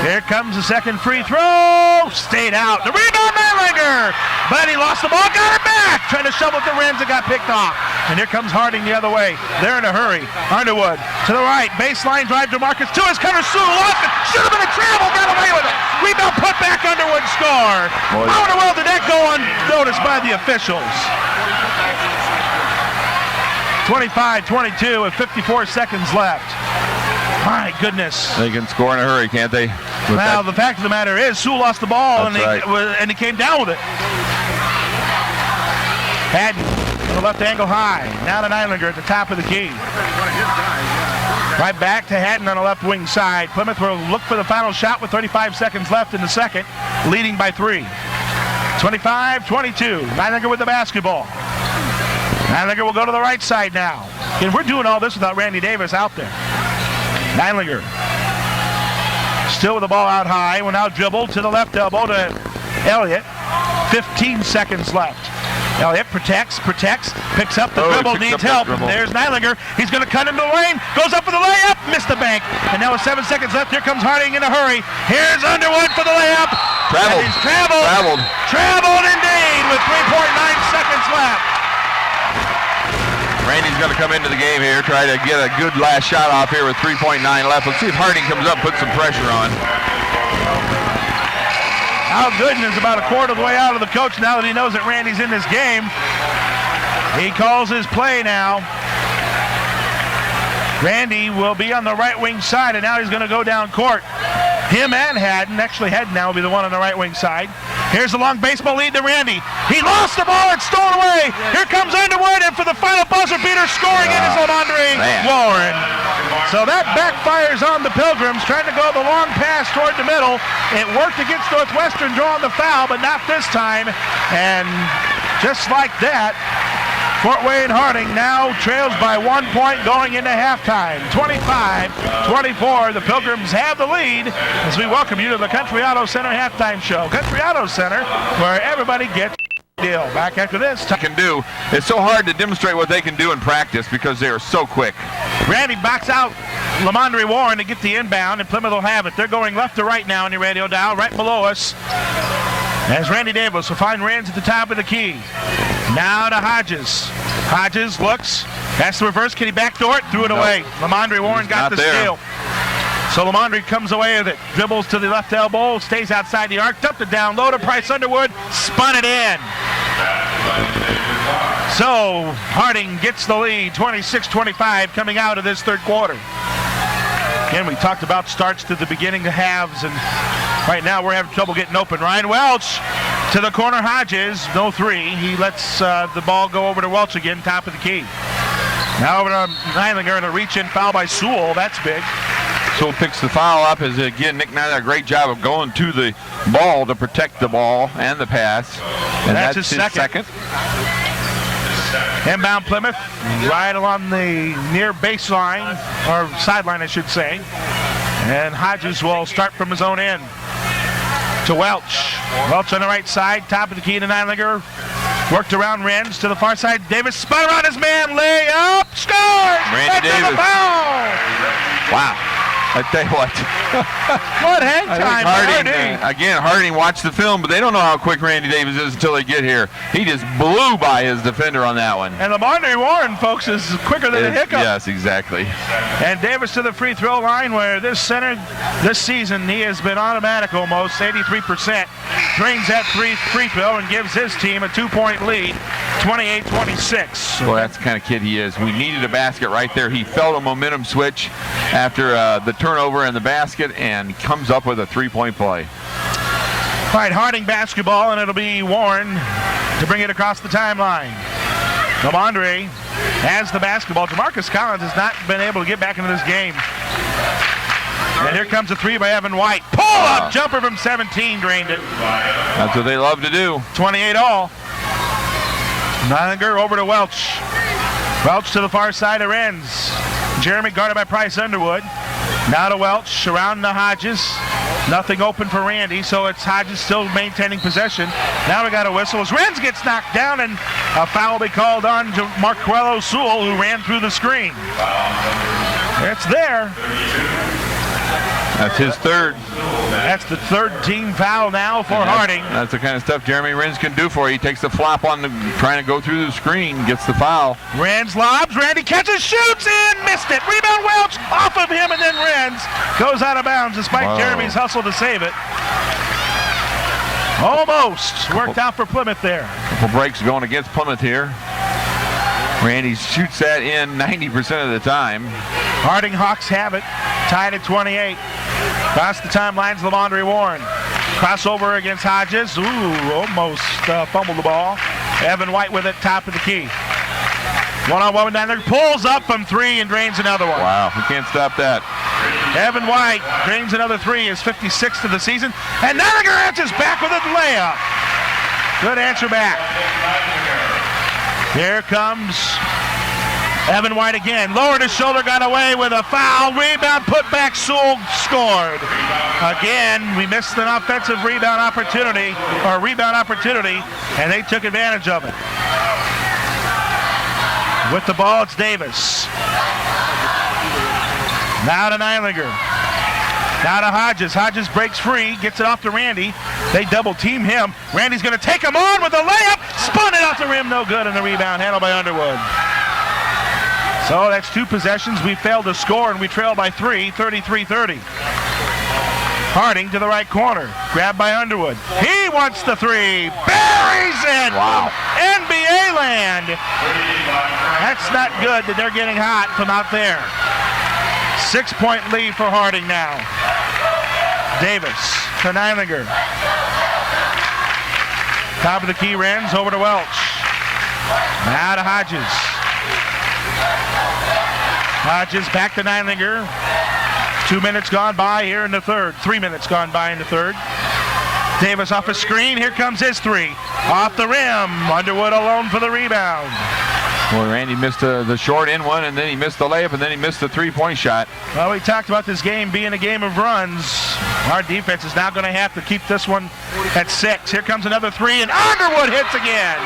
Here comes the second free throw. Stayed out. The rebound, Neidlinger. But he lost the ball, got it back. Trying to shovel it to Renz and got picked off. And here comes Harding the other way. They're in a hurry. Underwood to the right. Baseline drive to Marcus. To his cutter. Sue lost it. Should have been a travel. Got away with it. Rebound put back. Underwood score. How in the world did that go unnoticed by the officials? 25-22 with 54 seconds left. My goodness. They can score in a hurry, can't they? Well, the fact of the matter is, Sue lost the ball and he came down with it. Haddon on the left angle high. Now to Neidlinger at the top of the key. Right back to Haddon on the left wing side. Plymouth will look for the final shot with 35 seconds left in the second, leading by 3. 25-22. Neidlinger with the basketball. Neidlinger will go to the right side now. And we're doing all this without Randy Davis out there. Neidlinger still with the ball out high. Will now dribble to the left elbow to Elliott. 15 seconds left. Elliott protects, picks up the dribble, needs help. There's Neidlinger. He's going to cut into the lane. Goes up for the layup, missed the bank. And now with 7 seconds left, here comes Harding in a hurry. Here's Underwood for the layup. Traveled. He's traveled indeed with 3.9 seconds left. Randy's going to come into the game here, try to get a good last shot off here with 3.9 left. Let's see if Harding comes up, put some pressure on. Al Gooden is about a quarter of the way out of the coach now that he knows that Randy's in this game. He calls his play now. Randy will be on the right wing side, and now he's going to go down court. Him and Haddon. Actually, Haddon now will be the one on the right wing side. Here's the long baseball lead to Randy. He lost the ball. It's stolen away. Here comes Underwood, and for the final buzzer beater, scoring it is Lamondre Warren. So that backfires on the Pilgrims, trying to go the long pass toward the middle. It worked against Northwestern drawing the foul, but not this time. And just like that, Fort Wayne Harding now trails by 1 point going into halftime. 25-24. The Pilgrims have the lead as we welcome you to the Country Auto Center halftime show. Country Auto Center, where everybody gets a deal. Back after this. Can do. It's so hard to demonstrate what they can do in practice because they are so quick. Randy backs out Lamondre Warren to get the inbound, and Plymouth will have it. They're going left to right now on your radio dial, right below us. As Randy Davis will find Rans at the top of the key. Now to Hodges. Hodges looks. That's the reverse. Can he backdoor it? Threw it away. Lamondre Warren got the steal. So Lamondre comes away with it. Dribbles to the left elbow. Stays outside the arc. Dumped it down low to Price Underwood. Spun it in. So Harding gets the lead. 26-25 coming out of this third quarter. Again, we talked about starts to the beginning, the halves, and right now we're having trouble getting open. Ryan Welch to the corner. Hodges, no three. He lets the ball go over to Welch again, top of the key. Now over to Neilinger and a reach-in foul by Sewell. That's big. Sewell picks the foul up as, again, Nick Nyler did a great job of going to the ball to protect the ball and the pass. And that's his second. Inbound Plymouth, right along the near baseline, or sideline, I should say. And Hodges will start from his own end. To Welch. Welch on the right side, top of the key to Neilinger. Worked around Renz to the far side. Davis spun around his man, layup, scores! Randy Davis. The foul! Wow. I tell you what. What hang time, Harding watched the film, but they don't know how quick Randy Davis is until they get here. He just blew by his defender on that one. And Lamondre Warren, folks, is quicker than a hiccup. Yes, exactly. And Davis to the free throw line, where this season, he has been automatic almost, 83%. Drains that free throw and gives his team a 2-point lead, 28-26. Well, that's the kind of kid he is. We needed a basket right there. He felt a momentum switch after the turnover in the basket and comes up with a 3-point play. All right, Harding basketball, and it'll be Warren to bring it across the timeline. Lamondre has the basketball. Jamarcus Collins has not been able to get back into this game. And here comes a three by Evan White. Pull-up jumper from 17, drained it. That's what they love to do. 28 all. Neilinger over to Welch. Welch to the far side of Renz. Jeremy guarded by Price Underwood. Now to Welch, around the Hodges. Nothing open for Randy, so it's Hodges still maintaining possession. Now we got a whistle as Renz gets knocked down, and a foul will be called on to Marquello Sewell, who ran through the screen. It's there. That's his third. That's the third team foul now for Harding. That's the kind of stuff Jeremy Renz can do for you. He takes the flop on trying to go through the screen, gets the foul. Renz lobs, Randy catches, shoots in, missed it. Rebound Welch off of him, and then Renz goes out of bounds despite Jeremy's hustle to save it. Almost worked out for Plymouth there. Couple breaks going against Plymouth here. Randy shoots that in 90% of the time. Harding Hawks have it, tied at 28. Across the timelines, Lamondre Warren. Crossover against Hodges. Almost fumbled the ball. Evan White with it, top of the key. One-on-one with Neilinger. Pulls up from three and drains another one. Wow, we can't stop that. Evan White drains another three, his 56th of the season. And Neilinger answers back with a layup. Good answer back. Here comes Evan White again. Lowered his shoulder, got away with a foul. Rebound, put back, Sewell scored. Again, we missed an offensive rebound opportunity, and they took advantage of it. With the ball, it's Davis. Now to Neilinger. Now to Hodges. Hodges breaks free, gets it off to Randy. They double team him. Randy's going to take him on with a layup. Spun it off the rim, no good, and the rebound handled by Underwood. So that's two possessions. We failed to score, and we trail by 3, 33-30. Harding to the right corner. Grabbed by Underwood. He wants the three. Buries it! Wow. NBA land. That's not good that they're getting hot from out there. 6-point lead for Harding now. Davis to Neilinger. Top of the key, Renz over to Welch. Now to Hodges. Hodges back to Neilinger. 2 minutes gone by here in the third. 3 minutes gone by in the third. Davis off a screen. Here comes his three. Off the rim. Underwood alone for the rebound. Well, Randy missed the short end one, and then he missed the layup, and then he missed the three-point shot. Well, we talked about this game being a game of runs. Our defense is now going to have to keep this one at 6. Here comes another three, and Underwood hits again.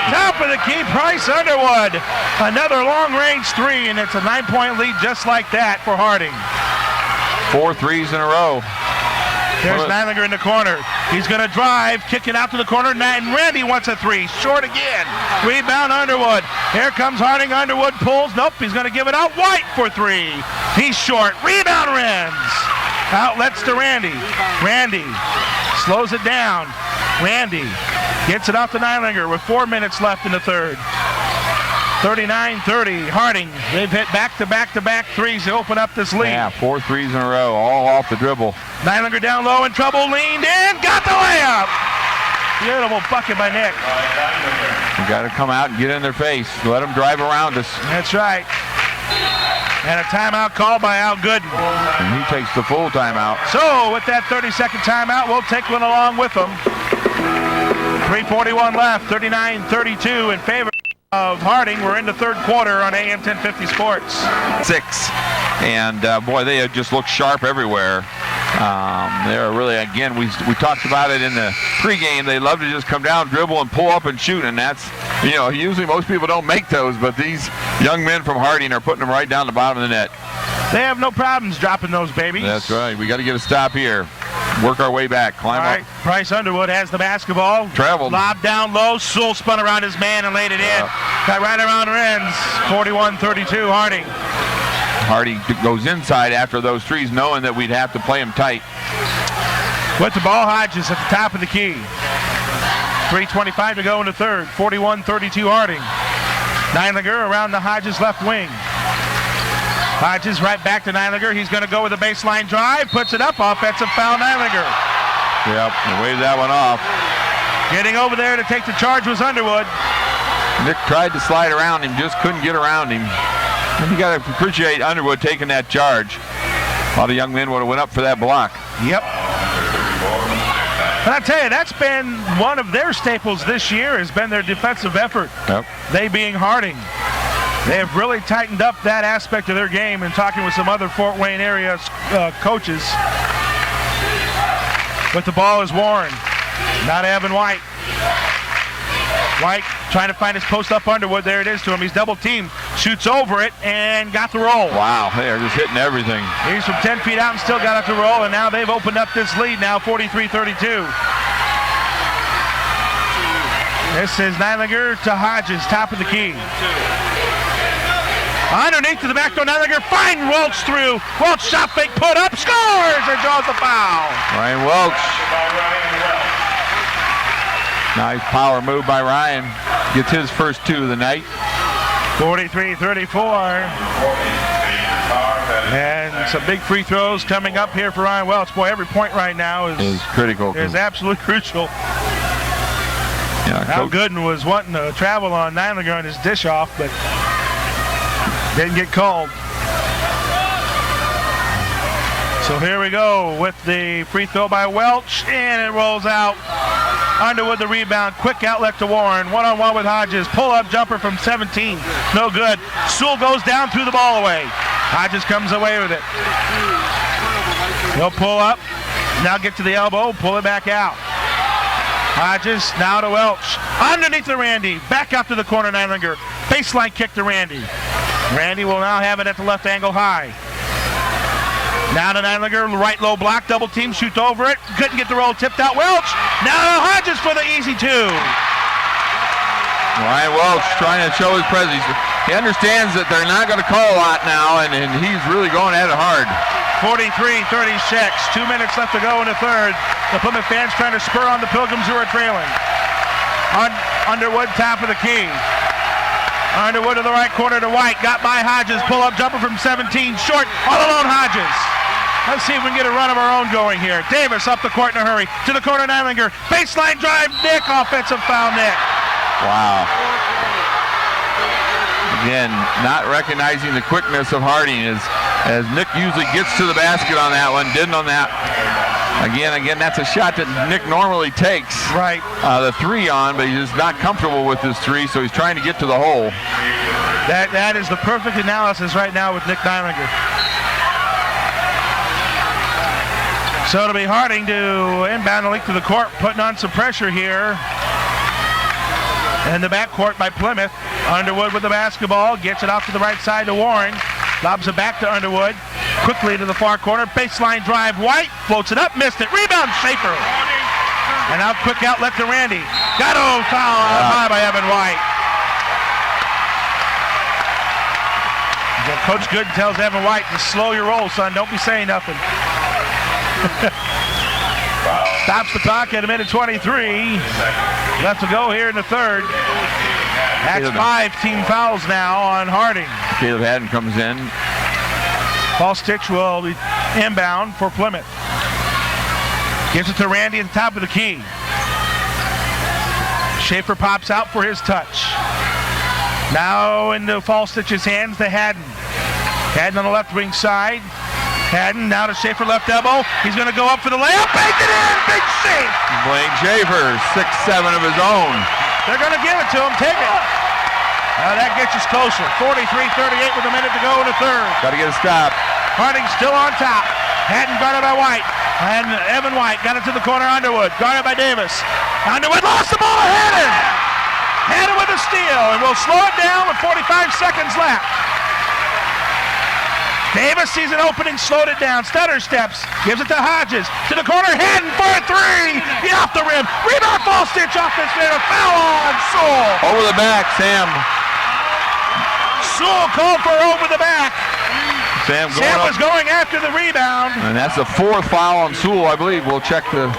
Top of the key, Bryce Underwood. Another long-range three, and it's a 9-point lead just like that for Harding. 4 threes in a row. There's Neilinger in the corner. He's going to drive, kick it out to the corner, and Randy wants a three. Short again. Rebound Underwood. Here comes Harding. Underwood pulls. Nope, he's going to give it out. White for three. He's short. Rebound Renz. Outlets to Randy. Randy slows it down. Randy gets it off to Neilinger with 4 minutes left in the third. 39-30. Harding, they've hit back-to-back threes to open up this lead. Yeah, 4 threes in a row, all off the dribble. Neilinger down low in trouble, leaned in, got the layup. Beautiful bucket by Nick. You got to come out and get in their face. Let them drive around us. That's right. And a timeout called by Al Gooden. And he takes the full timeout. So with that 30-second timeout, we'll take one along with them. 3:41 left, 39-32 in favor of Harding. We're in the third quarter on AM 1050 Sports. 6. And boy, they just look sharp everywhere. They're really, again, we talked about it in the pregame. They love to just come down, dribble, and pull up and shoot. And that's, usually most people don't make those, but these young men from Harding are putting them right down the bottom of the net. They have no problems dropping those babies. That's right. We got to get a stop here. Work our way back. Climb up. Bryce Underwood has the basketball. Traveled. Lob down low. Sewell spun around his man and laid it in. Got right around Renz. 41-32 Harding. Harding goes inside after those threes, knowing that we'd have to play him tight. With the ball, Hodges at the top of the key. 3:25 to go in the third. 41-32 Harding. Neilinger around the Hodges left wing. Hodges right back to Neilinger. He's going to go with a baseline drive. Puts it up. Offensive foul, Neilinger. Yep, and waved that one off. Getting over there to take the charge was Underwood. Nick tried to slide around him, just couldn't get around him. And you got to appreciate Underwood taking that charge. A lot of young men would have went up for that block. Yep. But I tell you, that's been one of their staples this year, has been their defensive effort. Yep. They being Harding. They have really tightened up that aspect of their game, and talking with some other Fort Wayne area coaches. But the ball is Warren. Not Evan White. White trying to find his post up Underwood. There it is to him. He's double teamed. Shoots over it and got the roll. Wow, they're just hitting everything. He's from 10 feet out and still got up the roll, and now they've opened up this lead now, 43-32. This is Neilinger to Hodges, top of the key. Underneath to the back door, Neilinger, fine Welch through. Welch shot fake, put up, scores, and draws the foul. Ryan Welch. Nice power move by Ryan. Gets his first 2 of the night. 43-34. And some big free throws coming up here for Ryan Welch. Boy, every point right now is critical. Is absolutely crucial. Yeah, Al Gooden was wanting to travel on Neilinger on his dish off, but didn't get called. So here we go with the free throw by Welch, and it rolls out. Underwood the rebound, quick outlet to Warren, one-on-one with Hodges, pull-up jumper from 17, no good. Sewell goes down, threw the ball away. Hodges comes away with it. He'll pull up, now get to the elbow, pull it back out. Hodges now to Welch, underneath to Randy, back out to the corner, Neilinger, baseline kick to Randy. Randy will now have it at the left angle high. Now to Neilinger, right low block, double team, shoots over it. Couldn't get the roll, tipped out Welch. Now to Hodges for the easy 2. Ryan Welch trying to show his presence. He understands that they're not going to call a lot now, and he's really going at it hard. 43-36, 2 minutes left to go in the third. The Plymouth fans trying to spur on the Pilgrims who are trailing. Underwood, top of the key. Underwood to the right corner to White. Got by Hodges. Pull-up jumper from 17. Short. All alone Hodges. Let's see if we can get a run of our own going here. Davis up the court in a hurry. To the corner, Neilinger. Baseline drive, Nick. Offensive foul, Nick. Wow. Again, not recognizing the quickness of Harding as Nick usually gets to the basket on that one. Didn't on that. Again, that's a shot that Nick normally takes. Right. The three on, but he's just not comfortable with his three, so he's trying to get to the hole. That is the perfect analysis right now with Nick Neilinger. So it'll be Harding to inbound the link to the court, putting on some pressure here. In the backcourt by Plymouth. Underwood with the basketball, gets it off to the right side to Warren. Lobs it back to Underwood. Quickly to the far corner, baseline drive, White. Floats it up, missed it. Rebound, Schaefer. And out quick outlet to Randy. Gatto foul out high by Evan White. Coach Gooden tells Evan White to slow your roll, son. Don't be saying nothing. Stops the clock at a minute 23. Left to go here in the third. That's 5 team fouls now on Harding. Caleb Haddon comes in. Falstich will be inbound for Plymouth. Gives it to Randy at the top of the key. Schaefer pops out for his touch. Now into Falstich's hands to Haddon. Haddon on the left wing side. Haddon now to Schaefer, left elbow. He's going to go up for the layup. Baked it in. Big save. Blaine Schaefer, 6'7" of his own. They're going to give it to him. Take it. That gets us closer. 43-38 with a minute to go in the third. Got to get a stop. Harding still on top. Haddon guarded by White. And Evan White got it to the corner. Underwood guarded by Davis. Underwood lost the ball to Haddon. Haddon with a steal. And we'll slow it down with 45 seconds left. Davis sees an opening, slowed it down. Stutter steps, gives it to Hodges. To the corner, Haddon for a three. He off the rim. Rebound, Falstich off this man. A foul on Sewell. Over the back, Sam. Sewell called for over the back. Sam was going after the rebound. And that's the 4th foul on Sewell, I believe. We'll check the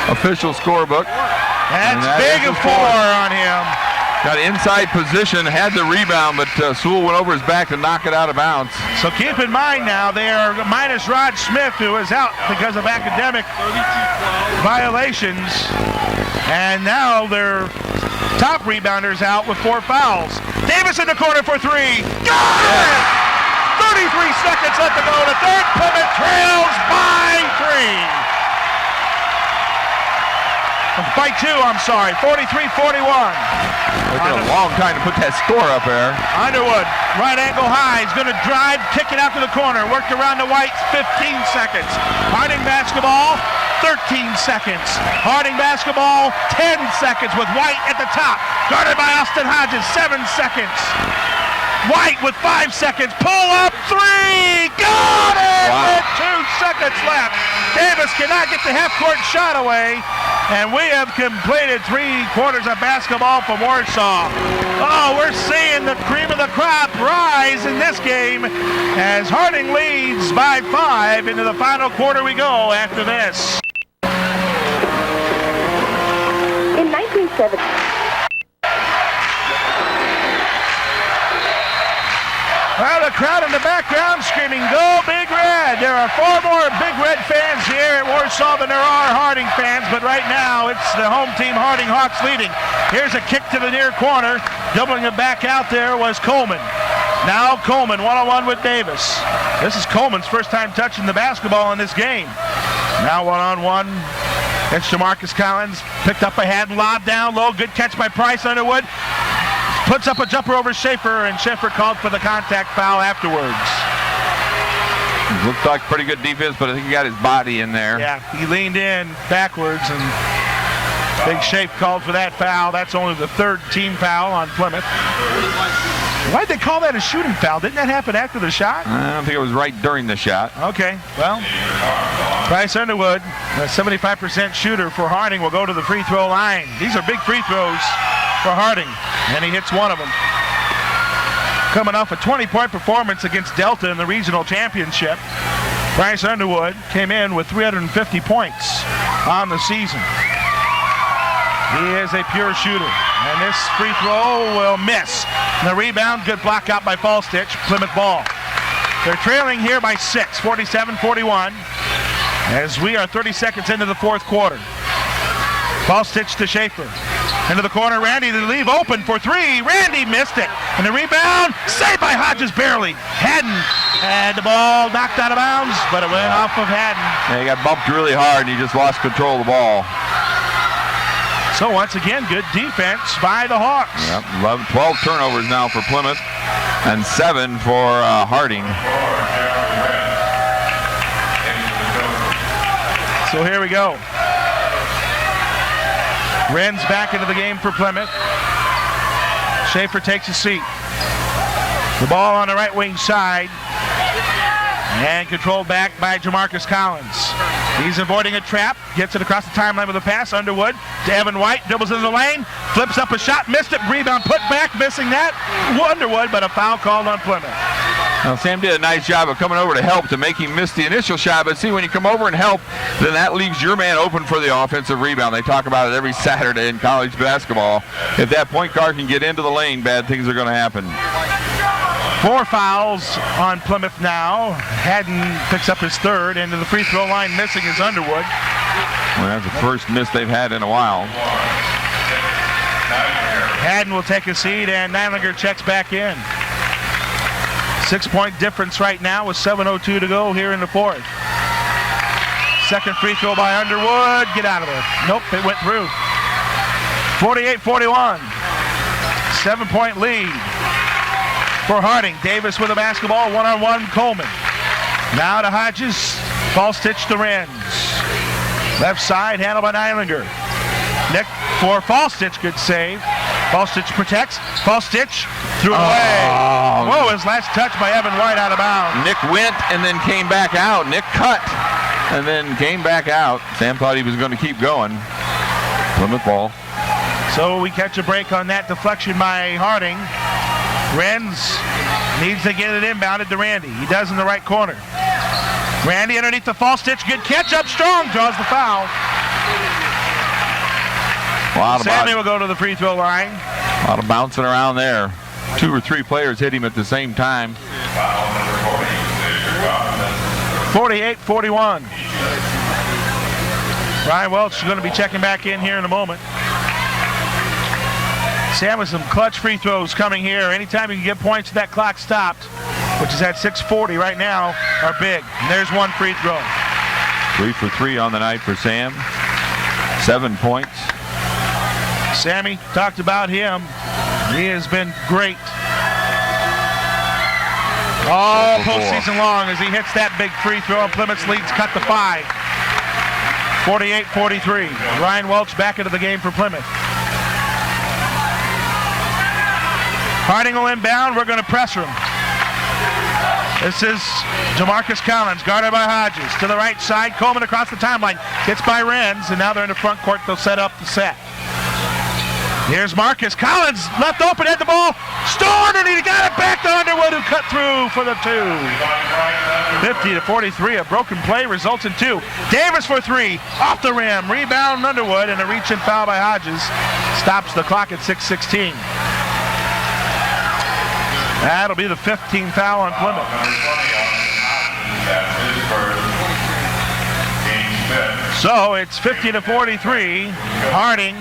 official scorebook. That's big of 4 on him. Got inside position, had the rebound, but Sewell went over his back to knock it out of bounds. So keep in mind now, they are minus Rod Smith, who is out because of academic violations. And now their top rebounders out with 4 fouls. Davis in the corner for 3. Got it! 33 seconds left to go. The third. Plymouth trails by 3. By 2, I'm sorry. 43-41. Taking a long time to put that score up there. Underwood, right angle high. He's going to drive, kick it out to the corner. Worked around the Whites, 15 seconds. Harding basketball, 13 seconds. Harding basketball, 10 seconds with White at the top. Guarded by Austin Hodges, 7 seconds. White with 5 seconds. Pull up 3. Got it! Wow. With 2 seconds left. Davis cannot get the half-court shot away. And we have completed 3 quarters of basketball from Warsaw. Oh, we're seeing the cream of the crop rise in this game as Harding leads by 5. Into the final quarter we go after this. In 1970. Well, the crowd in the background screaming, "Go Big Red!" There are 4 more Big Red fans here at Warsaw than there are Harding fans, but right now it's the home team Harding Hawks leading. Here's a kick to the near corner. Doubling it back out there was Coleman. Now Coleman one-on-one with Davis. This is Coleman's first time touching the basketball in this game. Now one-on-one. It's Jamarcus Collins. Picked up a Haddon, lob down low. Good catch by Price. Underwood puts up a jumper over Schaefer, and Schaefer called for the contact foul afterwards. Looked like pretty good defense, but I think he got his body in there. Yeah, he leaned in backwards, and Big Shape called for that foul. That's only the 3rd team foul on Plymouth. Why'd they call that a shooting foul? Didn't that happen after the shot? I don't think it was right during the shot. Okay, well, Bryce Underwood, a 75% shooter for Harding, will go to the free throw line. These are big free throws for Harding, and he hits one of them. Coming off a 20-point performance against Delta in the regional championship, Bryce Underwood came in with 350 points on the season. He is a pure shooter, and this free throw will miss. And the rebound, good block out by Falstich. Plymouth ball. They're trailing here by 6, 47-41, as we are 30 seconds into the fourth quarter. Ball stitch to Schaefer. Into the corner, Randy to leave open for three. Randy missed it. And the rebound, saved by Hodges barely. Haddon had the ball knocked out of bounds, but it went off of Haddon. Yeah, he got bumped really hard and he just lost control of the ball. So once again, good defense by the Hawks. Yep, 12 turnovers now for Plymouth and 7 for Harding. So here we go. Wren's back into the game for Plymouth. Schaefer takes a seat. The ball on the right wing side. And controlled back by Jamarcus Collins. He's avoiding a trap. Gets it across the timeline with a pass. Underwood to Evan White. Dribbles into the lane. Flips up a shot. Missed it. Rebound put back. Missing that. Underwood, but a foul called on Plymouth. Now, Sam did a nice job of coming over to help to make him miss the initial shot, but see, when you come over and help, then that leaves your man open for the offensive rebound. They talk about it every Saturday in college basketball. If that point guard can get into the lane, bad things are going to happen. 4 fouls on Plymouth now. Haddon picks up his third, and to the free throw line missing is Underwood. Well, that's the first miss they've had in a while. Haddon will take a seat, and Neilinger checks back in. 6-point difference right now with 7:02 to go here in the fourth. Second free throw by Underwood. Get out of there. Nope, it went through. 48-41. 7-point lead for Harding. Davis with the basketball. One-on-one, Coleman. Now to Hodges. Ball stitch to Renz. Left side, handled by Neilinger. Nick for Falstich, good save. Falstich protects. Falstich threw it away. Whoa, his last touch by Evan White out of bounds. Nick went and then came back out. Nick cut and then came back out. Sam thought he was going to keep going. Plymouth ball. So we catch a break on that deflection by Harding. Renz needs to get it inbounded to Randy. He does in the right corner. Randy underneath the Falstich. Good catch up strong. Draws the foul. Sammy will go to the free throw line. A lot of bouncing around there. 2 or 3 players hit him at the same time. 48-41. Ryan Welch is going to be checking back in here in a moment. Sam with some clutch free throws coming here. Anytime you can get points, that clock stopped, which is at 6:40 right now, are big. And there's one free throw. 3 for 3 on the night for Sam. 7 points. Sammy talked about him. He has been great all postseason long as he hits that big free throw, and Plymouth's leads cut to 5. 48-43. Ryan Welch back into the game for Plymouth. Harding will inbound. We're going to pressure him. This is Jamarcus Collins, guarded by Hodges. To the right side, Coleman across the timeline. Gets by Renz, and now they're in the front court. They'll set up the set. Here's Marcus Collins, left open, had the ball, stored, and he got it back to Underwood, who cut through for the 2. 50-43, a broken play results in 2. Davis for 3, off the rim, rebound Underwood, and a reach-in foul by Hodges stops the clock at 6:16. That'll be the 15th foul on Plymouth. So it's 50-43. Harding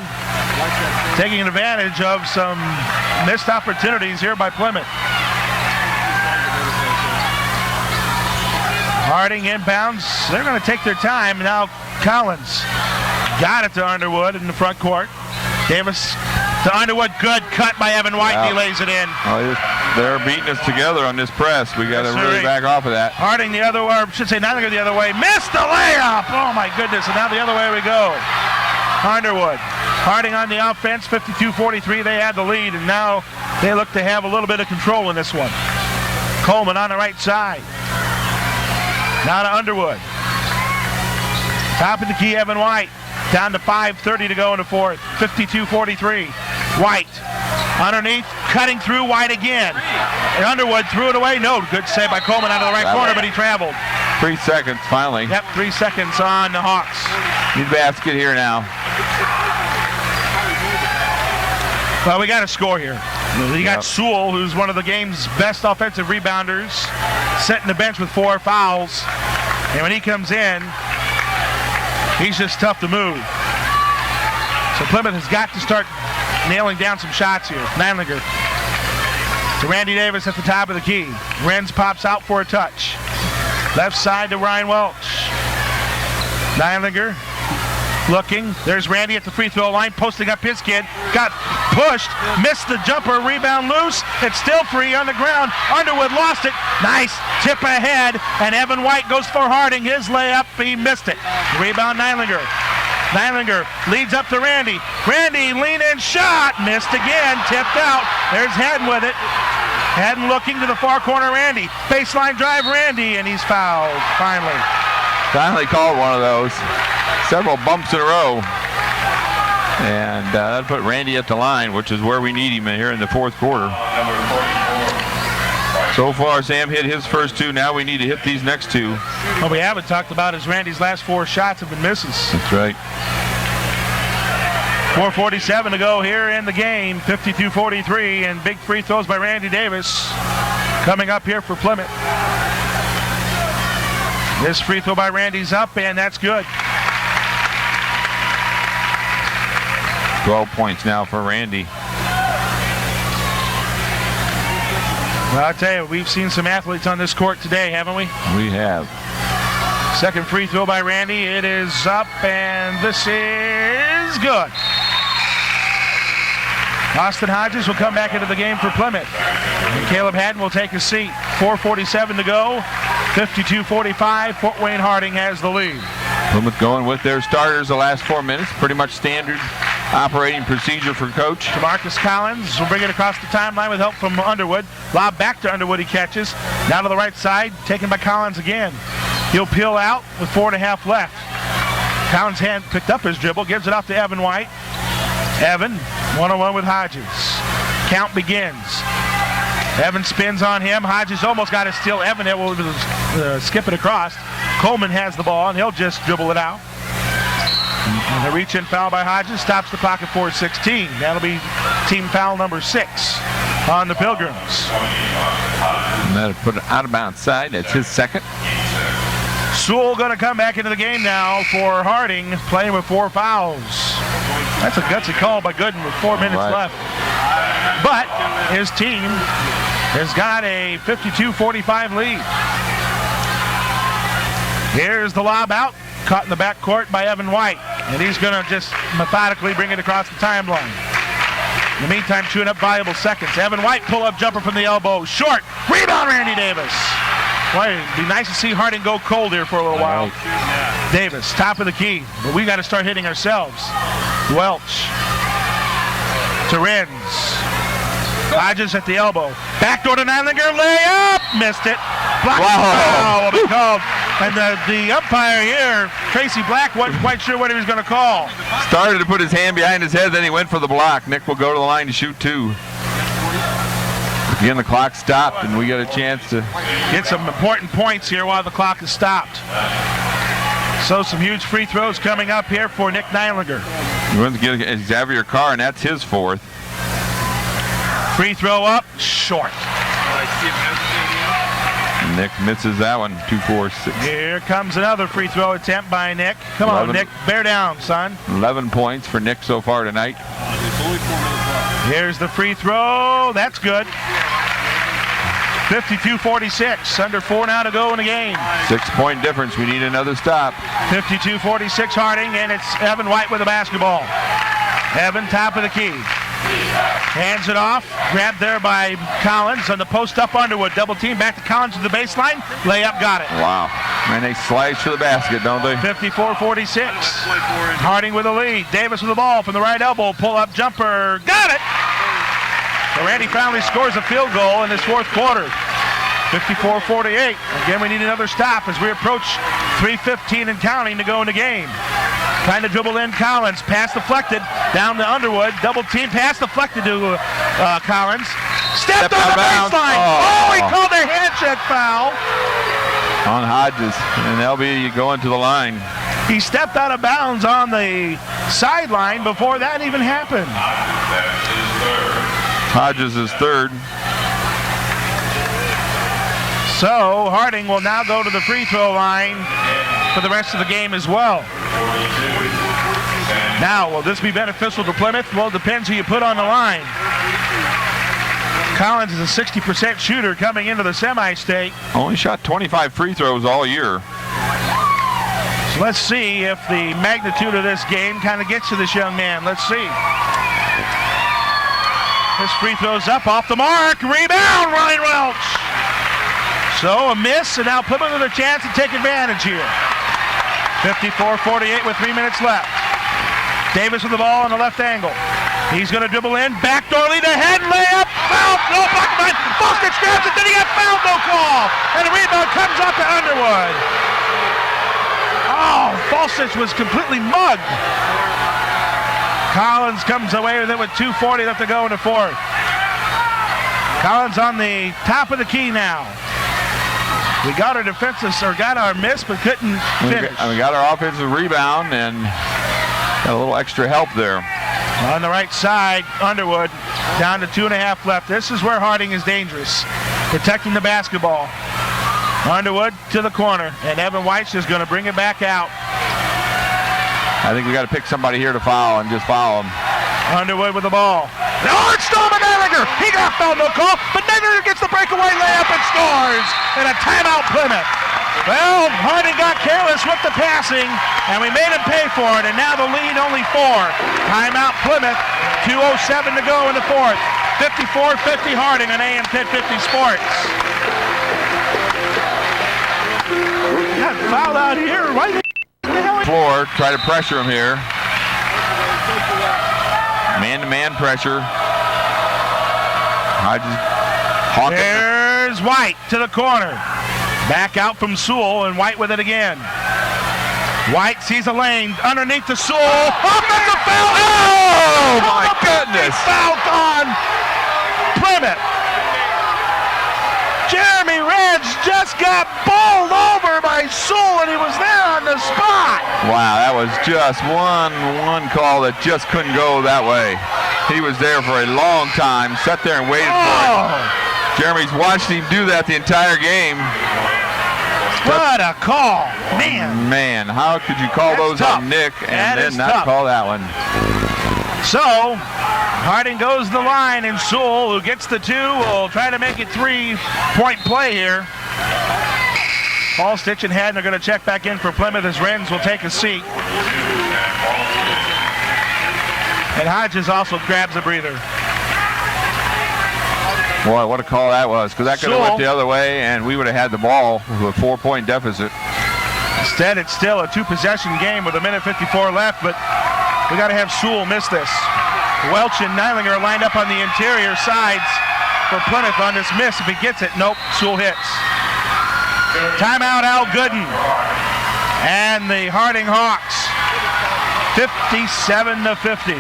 taking advantage of some missed opportunities here by Plymouth. Harding inbounds. They're going to take their time. Now Collins got it to Underwood in the front court. Davis to Underwood. Good cut by Evan White. Wow. He lays it in. They're beating us together on this press. We got to really back off of that. Harding the other way, or should say Neilinger the other way. Missed the layup. Oh my goodness. And now the other way we go. Underwood. Harding on the offense, 52-43. They had the lead, and now they look to have a little bit of control in this one. Coleman on the right side. Now to Underwood. Top of the key, Evan White. Down to 5:30 to go in the fourth. 52-43. White underneath, cutting through. White again. And Underwood threw it away. No, good save by Coleman out of the right corner, but he traveled. 3 seconds finally. Yep, 3 seconds on the Hawks. Need basket here now. Well, we got to score here. You got Sewell, who's one of the game's best offensive rebounders, setting the bench with 4 fouls. And when he comes in, he's just tough to move. So Plymouth has got to start nailing down some shots here. Neidlinger to Randy Davis at the top of the key. Renz pops out for a touch. Left side to Ryan Welch. Neidlinger looking. There's Randy at the free throw line, posting up his kid. Got pushed, missed the jumper, rebound loose. It's still free on the ground. Underwood lost it. Nice tip ahead, and Evan White goes for Harding. His layup, he missed it. Rebound Neidlinger. Neidlinger leads up to Randy. Randy lean-in shot, missed again, tipped out. There's Haddon with it. Haddon looking to the far corner, Randy. Baseline drive, Randy, and he's fouled, finally. Finally called one of those. Several bumps in a row. And that put Randy at the line, which is where we need him here in the fourth quarter. So far, Sam hit his first 2. Now we need to hit these next 2. What we haven't talked about is Randy's last 4 shots have been misses. That's right. 4:47 to go here in the game. 52-43, and big free throws by Randy Davis coming up here for Plymouth. This free throw by Randy's up, and that's good. 12 points now for Randy. Well, I'll tell you, we've seen some athletes on this court today, haven't we? We have. Second free throw by Randy. It is up, and this is good. Austin Hodges will come back into the game for Plymouth. And Caleb Haddon will take a seat. 4:47 to go. 52-45. Fort Wayne Harding has the lead. Plymouth going with their starters the last 4 minutes. Pretty much standard operating procedure for Coach. DeMarcus Collins will bring it across the timeline with help from Underwood. Lob back to Underwood, he catches. Now to the right side, taken by Collins again. He'll peel out with 4.5 left. Collins' hand picked up his dribble, gives it off to Evan White. Evan, one-on-one with Hodges. Count begins. Evan spins on him. Hodges almost got to steal. Evan will skip it across. Coleman has the ball, and he'll just dribble it out. And a reach-in foul by Hodges stops the clock at 4:16. That'll be team foul number 6 on the Pilgrims. And that'll put it out of bounds side. That's his second. Sewell going to come back into the game now for Harding, playing with 4 fouls. That's a gutsy call by Gooden with 4 minutes left. But his team has got a 52-45 lead. Here's the lob out, caught in the backcourt by Evan White. And he's going to just methodically bring it across the timeline. In the meantime, chewing up valuable seconds. Evan White, pull-up jumper from the elbow. Short. Rebound, Randy Davis. Boy, it'd be nice to see Harding go cold here for a little while. Davis, top of the key. But we got to start hitting ourselves. Welch to Renz. Hodges at the elbow. Backdoor to Neidlinger. Layup. Missed it. Blocked. Wow. Will be called. And the umpire here, Tracy Black, wasn't quite sure what he was going to call. Started to put his hand behind his head, then he went for the block. Nick will go to the line to shoot 2. Again, the clock stopped, and we got a chance to get some important points here while the clock is stopped. So some huge free throws coming up here for Nick Neidlinger. He went to get Xavier Carr, and that's his 4th. Free throw up, short. Nick misses that one, 2-4-6. Here comes another free throw attempt by Nick. Come on, Nick, bear down, son. 11 points for Nick so far tonight. Here's the free throw. That's good. 52-46. Under 4 now to go in the game. 6-point difference. We need another stop. 52-46 Harding, and it's Evan White with the basketball. Evan, top of the key. Hands it off. Grabbed there by Collins on the post up Underwood. Double team back to Collins to the baseline. Layup, got it. Wow. And they slice to the basket, don't they? 54-46. Harding with the lead. Davis with the ball from the right elbow. Pull up jumper. Got it! So Randy finally scores a field goal in this 4th quarter. 54-48. Again, we need another stop as we approach 3:15 and counting to go in the game. Trying to dribble in Collins. Pass deflected. Down to Underwood. Double team pass deflected to Collins. Stepped on the baseline. Oh, he called a hand check foul. On Hodges. And they'll be going to the line. He stepped out of bounds on the sideline before that even happened. Hodges is third. So Harding will now go to the free throw line for the rest of the game as well. Now, will this be beneficial to Plymouth? Well, it depends who you put on the line. Collins is a 60% shooter coming into the semi-state. Only shot 25 free throws all year. So let's see if the magnitude of this game kind of gets to this young man. Let's see. This free throw's up off the mark. Rebound, Ryan Welch. So a miss, and now Plymouth with a chance to take advantage here. 54-48 with 3 minutes left. Davis with the ball on the left angle. He's going to dribble in. Backdoor lead ahead. Layup. Foul. No block behind. Bostic grabs it. Then he got fouled. No call. And the rebound comes up to Underwood. Oh, Falstich was completely mugged. Collins comes away with it with 2:40 left to go in the fourth. Collins on the top of the key now. We got our defensive, or got our miss, but couldn't finish. We got our offensive rebound and got a little extra help there. On the right side, Underwood down to 2.5 left. This is where Harding is dangerous, protecting the basketball. Underwood to the corner, and Evan White's just going to bring it back out. I think we got to pick somebody here to foul and just foul him. Underwood with the ball. Oh, it's stolen by Neidlinger. He got fouled, no call, but Neidlinger gets the breakaway layup and scores. And a timeout, Plymouth. Well, Harding got careless with the passing, and we made him pay for it, and now the lead only 4. Timeout, Plymouth. 2:07 to go in the fourth. 54-50 Harding on AM 1050 Sports. Got fouled out here, right? Floor, try to pressure him here. Man-to-man pressure. There's White to the corner. Back out from Sewell, and White with it again. White sees a lane underneath the Sewell. Offensive foul! Oh, my goodness! Foul on Plymouth. Jeremy Reg just got bowled over by Sewell, and he was there on the spot. Wow, that was just one call that just couldn't go that way. He was there for a long time, sat there and waited for it. Jeremy's watched him do that the entire game. What a call, man. Man, how could you call those tough. on Nick and then not tough. call that one? So, Harding goes to the line, and Sewell, who gets the 2, will try to make it 3-point play here. Falstich and Haddon are going to check back in for Plymouth as Renz will take a seat. And Hodges also grabs a breather. Boy, what a call that was, because that could have went the other way, and we would have had the ball with a 4-point deficit. Instead, it's still a 2-possession game with 1:54 left, but we got to have Sewell miss this. Welch and Neidlinger are lined up on the interior sides for Plymouth on this miss. If he gets it, nope, Sewell hits. Timeout, Al Gooden. And the Harding Hawks, 57-50.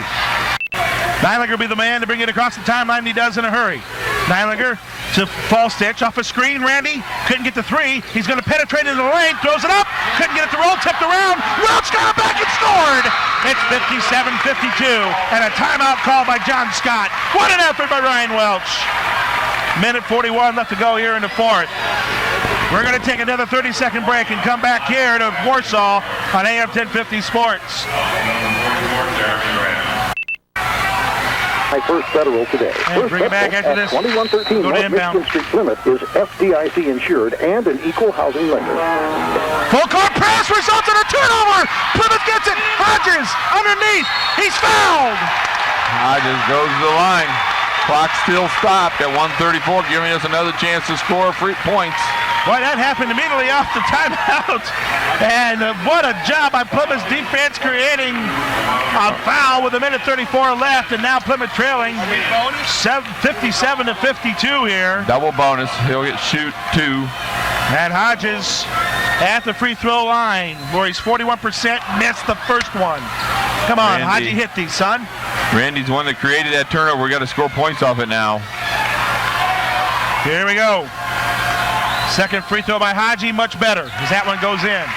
Neidlinger will be the man to bring it across the timeline, and he does in a hurry. Neidlinger to Falstich off a screen. Randy couldn't get the 3. He's going to penetrate into the lane, throws it up, couldn't get it to roll, tipped around. Welch got it back and scored. It's 57-52, and a timeout called by John Scott. What an effort by Ryan Welch. 1:41 left to go here in the fourth. We're going to take another 30-second break and come back here to Warsaw on AM 1050 Sports. My First Federal today. And First bring it back after this. 2113 Go to North inbound. Michigan Street, Plymouth is FDIC insured and an equal housing lender. Full court press results in a turnover. Plymouth gets it. Hodges underneath. He's fouled. Hodges goes to the line. Clock still stopped at 1:34, giving us another chance to score free points. Boy, that happened immediately off the timeout. And what a job by Plymouth's defense creating a foul with 1:34 left, and now Plymouth trailing 57-52 here. Double bonus. He'll get shoot 2. And Hodges at the free throw line, where he's 41%, missed the first one. Come on, Randy. Hodgie, hit these, son. Randy's the one that created that turnover. We got to score points off it now. Here we go. Second free throw by Hodgie, much better, as that one goes in.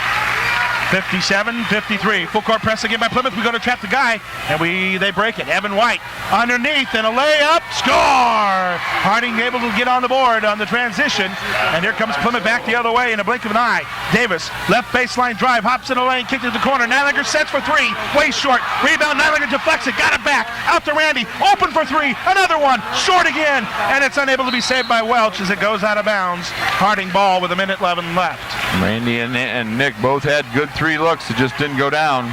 57-53. Full court press again by Plymouth. We're going to trap the guy, and they break it. Evan White underneath, and a layup. Score! Harding able to get on the board on the transition, and here comes Plymouth back the other way in a blink of an eye. Davis, left baseline drive, hops in the lane, kicked to the corner. Nylander sets for three, way short. Rebound, Nylander deflects it, got it back. Out to Randy, open for three, another one, short again, and it's unable to be saved by Welch as it goes out of bounds. Harding ball with 1:11 left. Randy and Nick both had good 3 looks. It just didn't go down.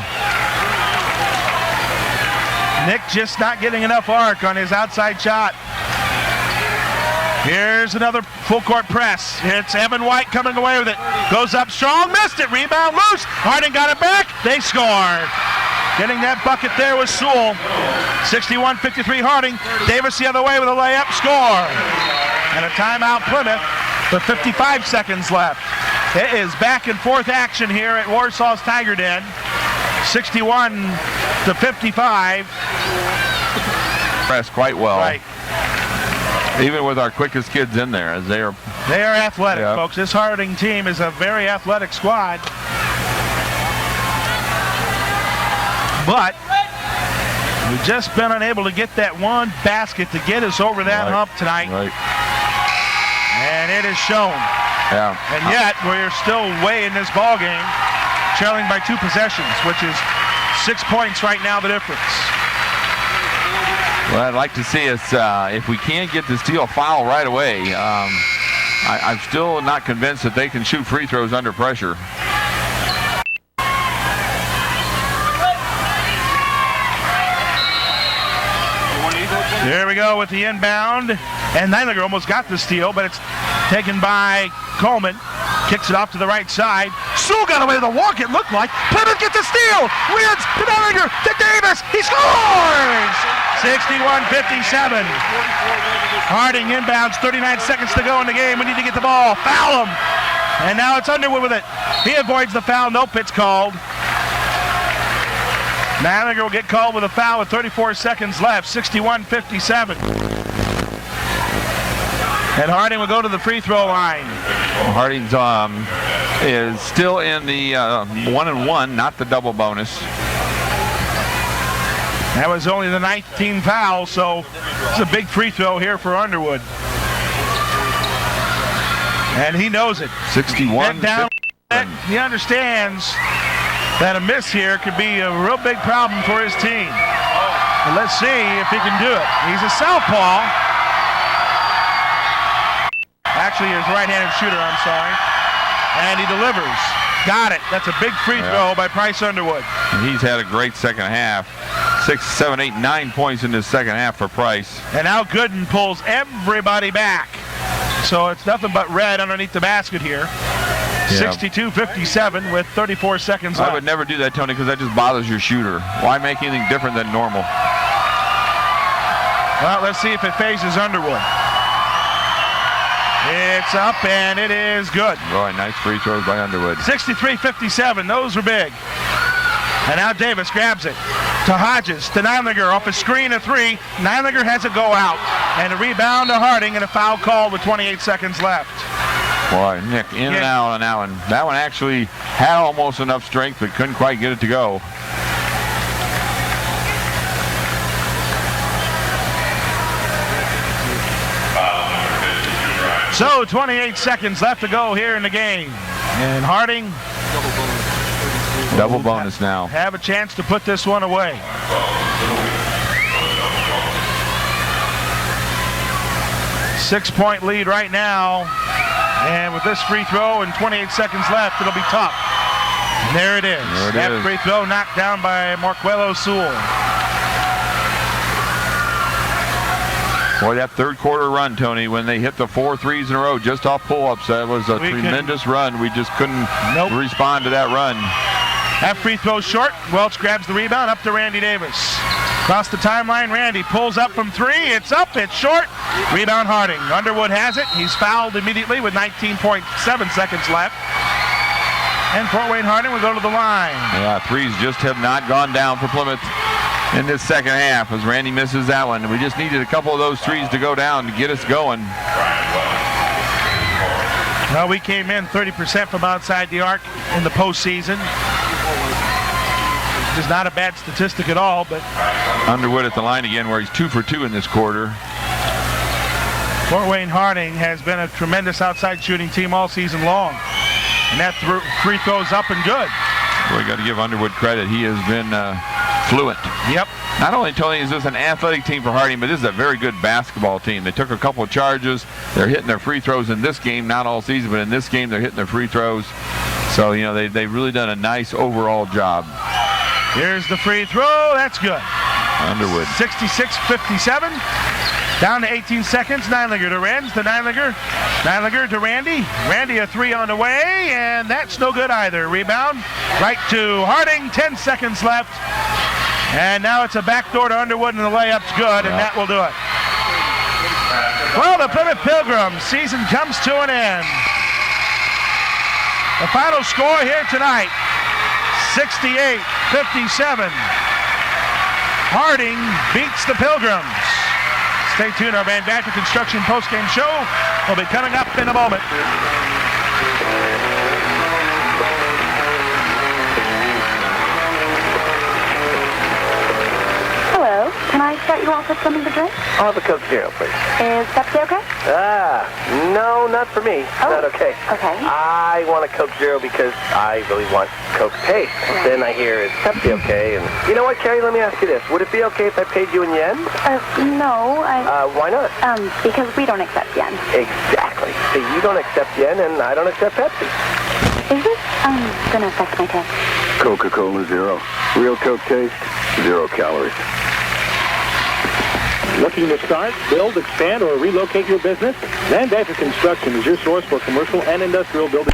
Nick just not getting enough arc on his outside shot. Here's another full court press. It's Evan White coming away with it. Goes up strong, missed it. Rebound loose. Harding got it back. They score. Getting that bucket there was Sewell. 61-53 Harding. Davis the other way with a layup. Score. And a timeout Plymouth with 55 seconds left. It is back and forth action here at Warsaw's Tiger Den. 61-55. Pressed quite well. Right. Even with our quickest kids in there, as they are athletic, yep. folks. This Harding team is a very athletic squad. But we've just been unable to get that one basket to get us over that hump tonight. Right. And it is shown. Yeah. And yet we're still way in this ball game, trailing by 2 possessions, which is 6 points right now, the difference. Well, I'd like to see us, if we can't get to steal a foul right away, I'm still not convinced that they can shoot free throws under pressure. There we go with the inbound. And Nylander almost got the steal, but it's taken by Coleman. Kicks it off to the right side. Sewell got away with a walk, it looked like. Plymouth gets a steal. Wins to Nylander, to Davis. He scores! 61-57. Harding inbounds, 39 seconds to go in the game. We need to get the ball. Foul him. And now it's Underwood with it. He avoids the foul. No pitch called. Nylander will get called with a foul with 34 seconds left. 61-57. And Harding will go to the free throw line. Harding's is still in the 1-and-1, not the double bonus. That was only the 19th foul, so it's a big free throw here for Underwood. And he knows it. 61. Down, he understands that a miss here could be a real big problem for his team. But let's see if he can do it. He's a southpaw. Actually, he's a right-handed shooter, I'm sorry. And he delivers. Got it. That's a big free throw by Price Underwood. He's had a great second half. 6, 7, 8, 9 points in this second half for Price. And now Gooden pulls everybody back. So it's nothing but red underneath the basket here. 62-57 with 34 seconds left. I would never do that, Tony, because that just bothers your shooter. Why make anything different than normal? Well, let's see if it phases Underwood. It's up, and it is good. Boy, nice free throws by Underwood. 63-57. Those were big. And now Davis grabs it to Hodges, to Nylander off a screen of 3. Nylander has it go out. And a rebound to Harding and a foul call with 28 seconds left. Boy, Nick in and out on that one. That one actually had almost enough strength, but couldn't quite get it to go. So 28 seconds left to go here in the game. And Harding double bonus now. Have a chance to put this one away. Six-point lead right now. And with this free throw and 28 seconds left, it'll be tough. And there it is. That free throw knocked down by Marquelo Sewell. Boy, that third quarter run, Tony, when they hit the 4 threes in a row just off pull-ups, that was a tremendous run. We just couldn't respond to that run. That free throw short. Welch grabs the rebound up to Randy Davis. Across the timeline, Randy pulls up from 3. It's up, it's short. Rebound Harding. Underwood has it. He's fouled immediately with 19.7 seconds left. And Fort Wayne Harding will go to the line. Yeah, threes just have not gone down for Plymouth in this second half as Randy misses that one. We just needed a couple of those threes to go down to get us going. Well, we came in 30% from outside the arc in the postseason. Which is not a bad statistic at all, but Underwood at the line again, where he's 2 for 2 in this quarter. Fort Wayne Harding has been a tremendous outside shooting team all season long. And that free throw's up and good. Well, you got to give Underwood credit. He has been fluent. Yep. Not only, Tony, is this an athletic team for Harding, but this is a very good basketball team. They took a couple of charges. They're hitting their free throws in this game, not all season, but in this game they're hitting their free throws. So, you know, they've really done a nice overall job. Here's the free throw. That's good. Underwood. 66-57. Down to 18 seconds. Neidlinger to Renz. To Neidlinger. Neidlinger to Randy. Randy a three on the way, and that's no good either. Rebound right to Harding. 10 seconds left. And now it's a backdoor to Underwood, and the layup's good, and that will do it. Well, the Plymouth Pilgrims season comes to an end. The final score here tonight, 68-57. Harding beats the Pilgrims. Stay tuned. Our Van Vactor Construction postgame show will be coming up in a moment. Hello. Can I start you off with something to drink? I'll have a Coke Zero, please. Is Pepsi okay? No, not for me. Oh. Not okay. Okay. I want a Coke Zero because I really want Coke taste. Right. Then I hear it's Pepsi okay, and you know what, Carrie? Let me ask you this: would it be okay if I paid you in yen? No, Why not? because we don't accept yen. Exactly. So you don't accept yen, and I don't accept Pepsi. Is this, gonna affect my test? Coca-Cola Zero. Real Coke taste, 0 calories. Looking to start, build, expand, or relocate your business? Van Vactor Construction is your source for commercial and industrial building.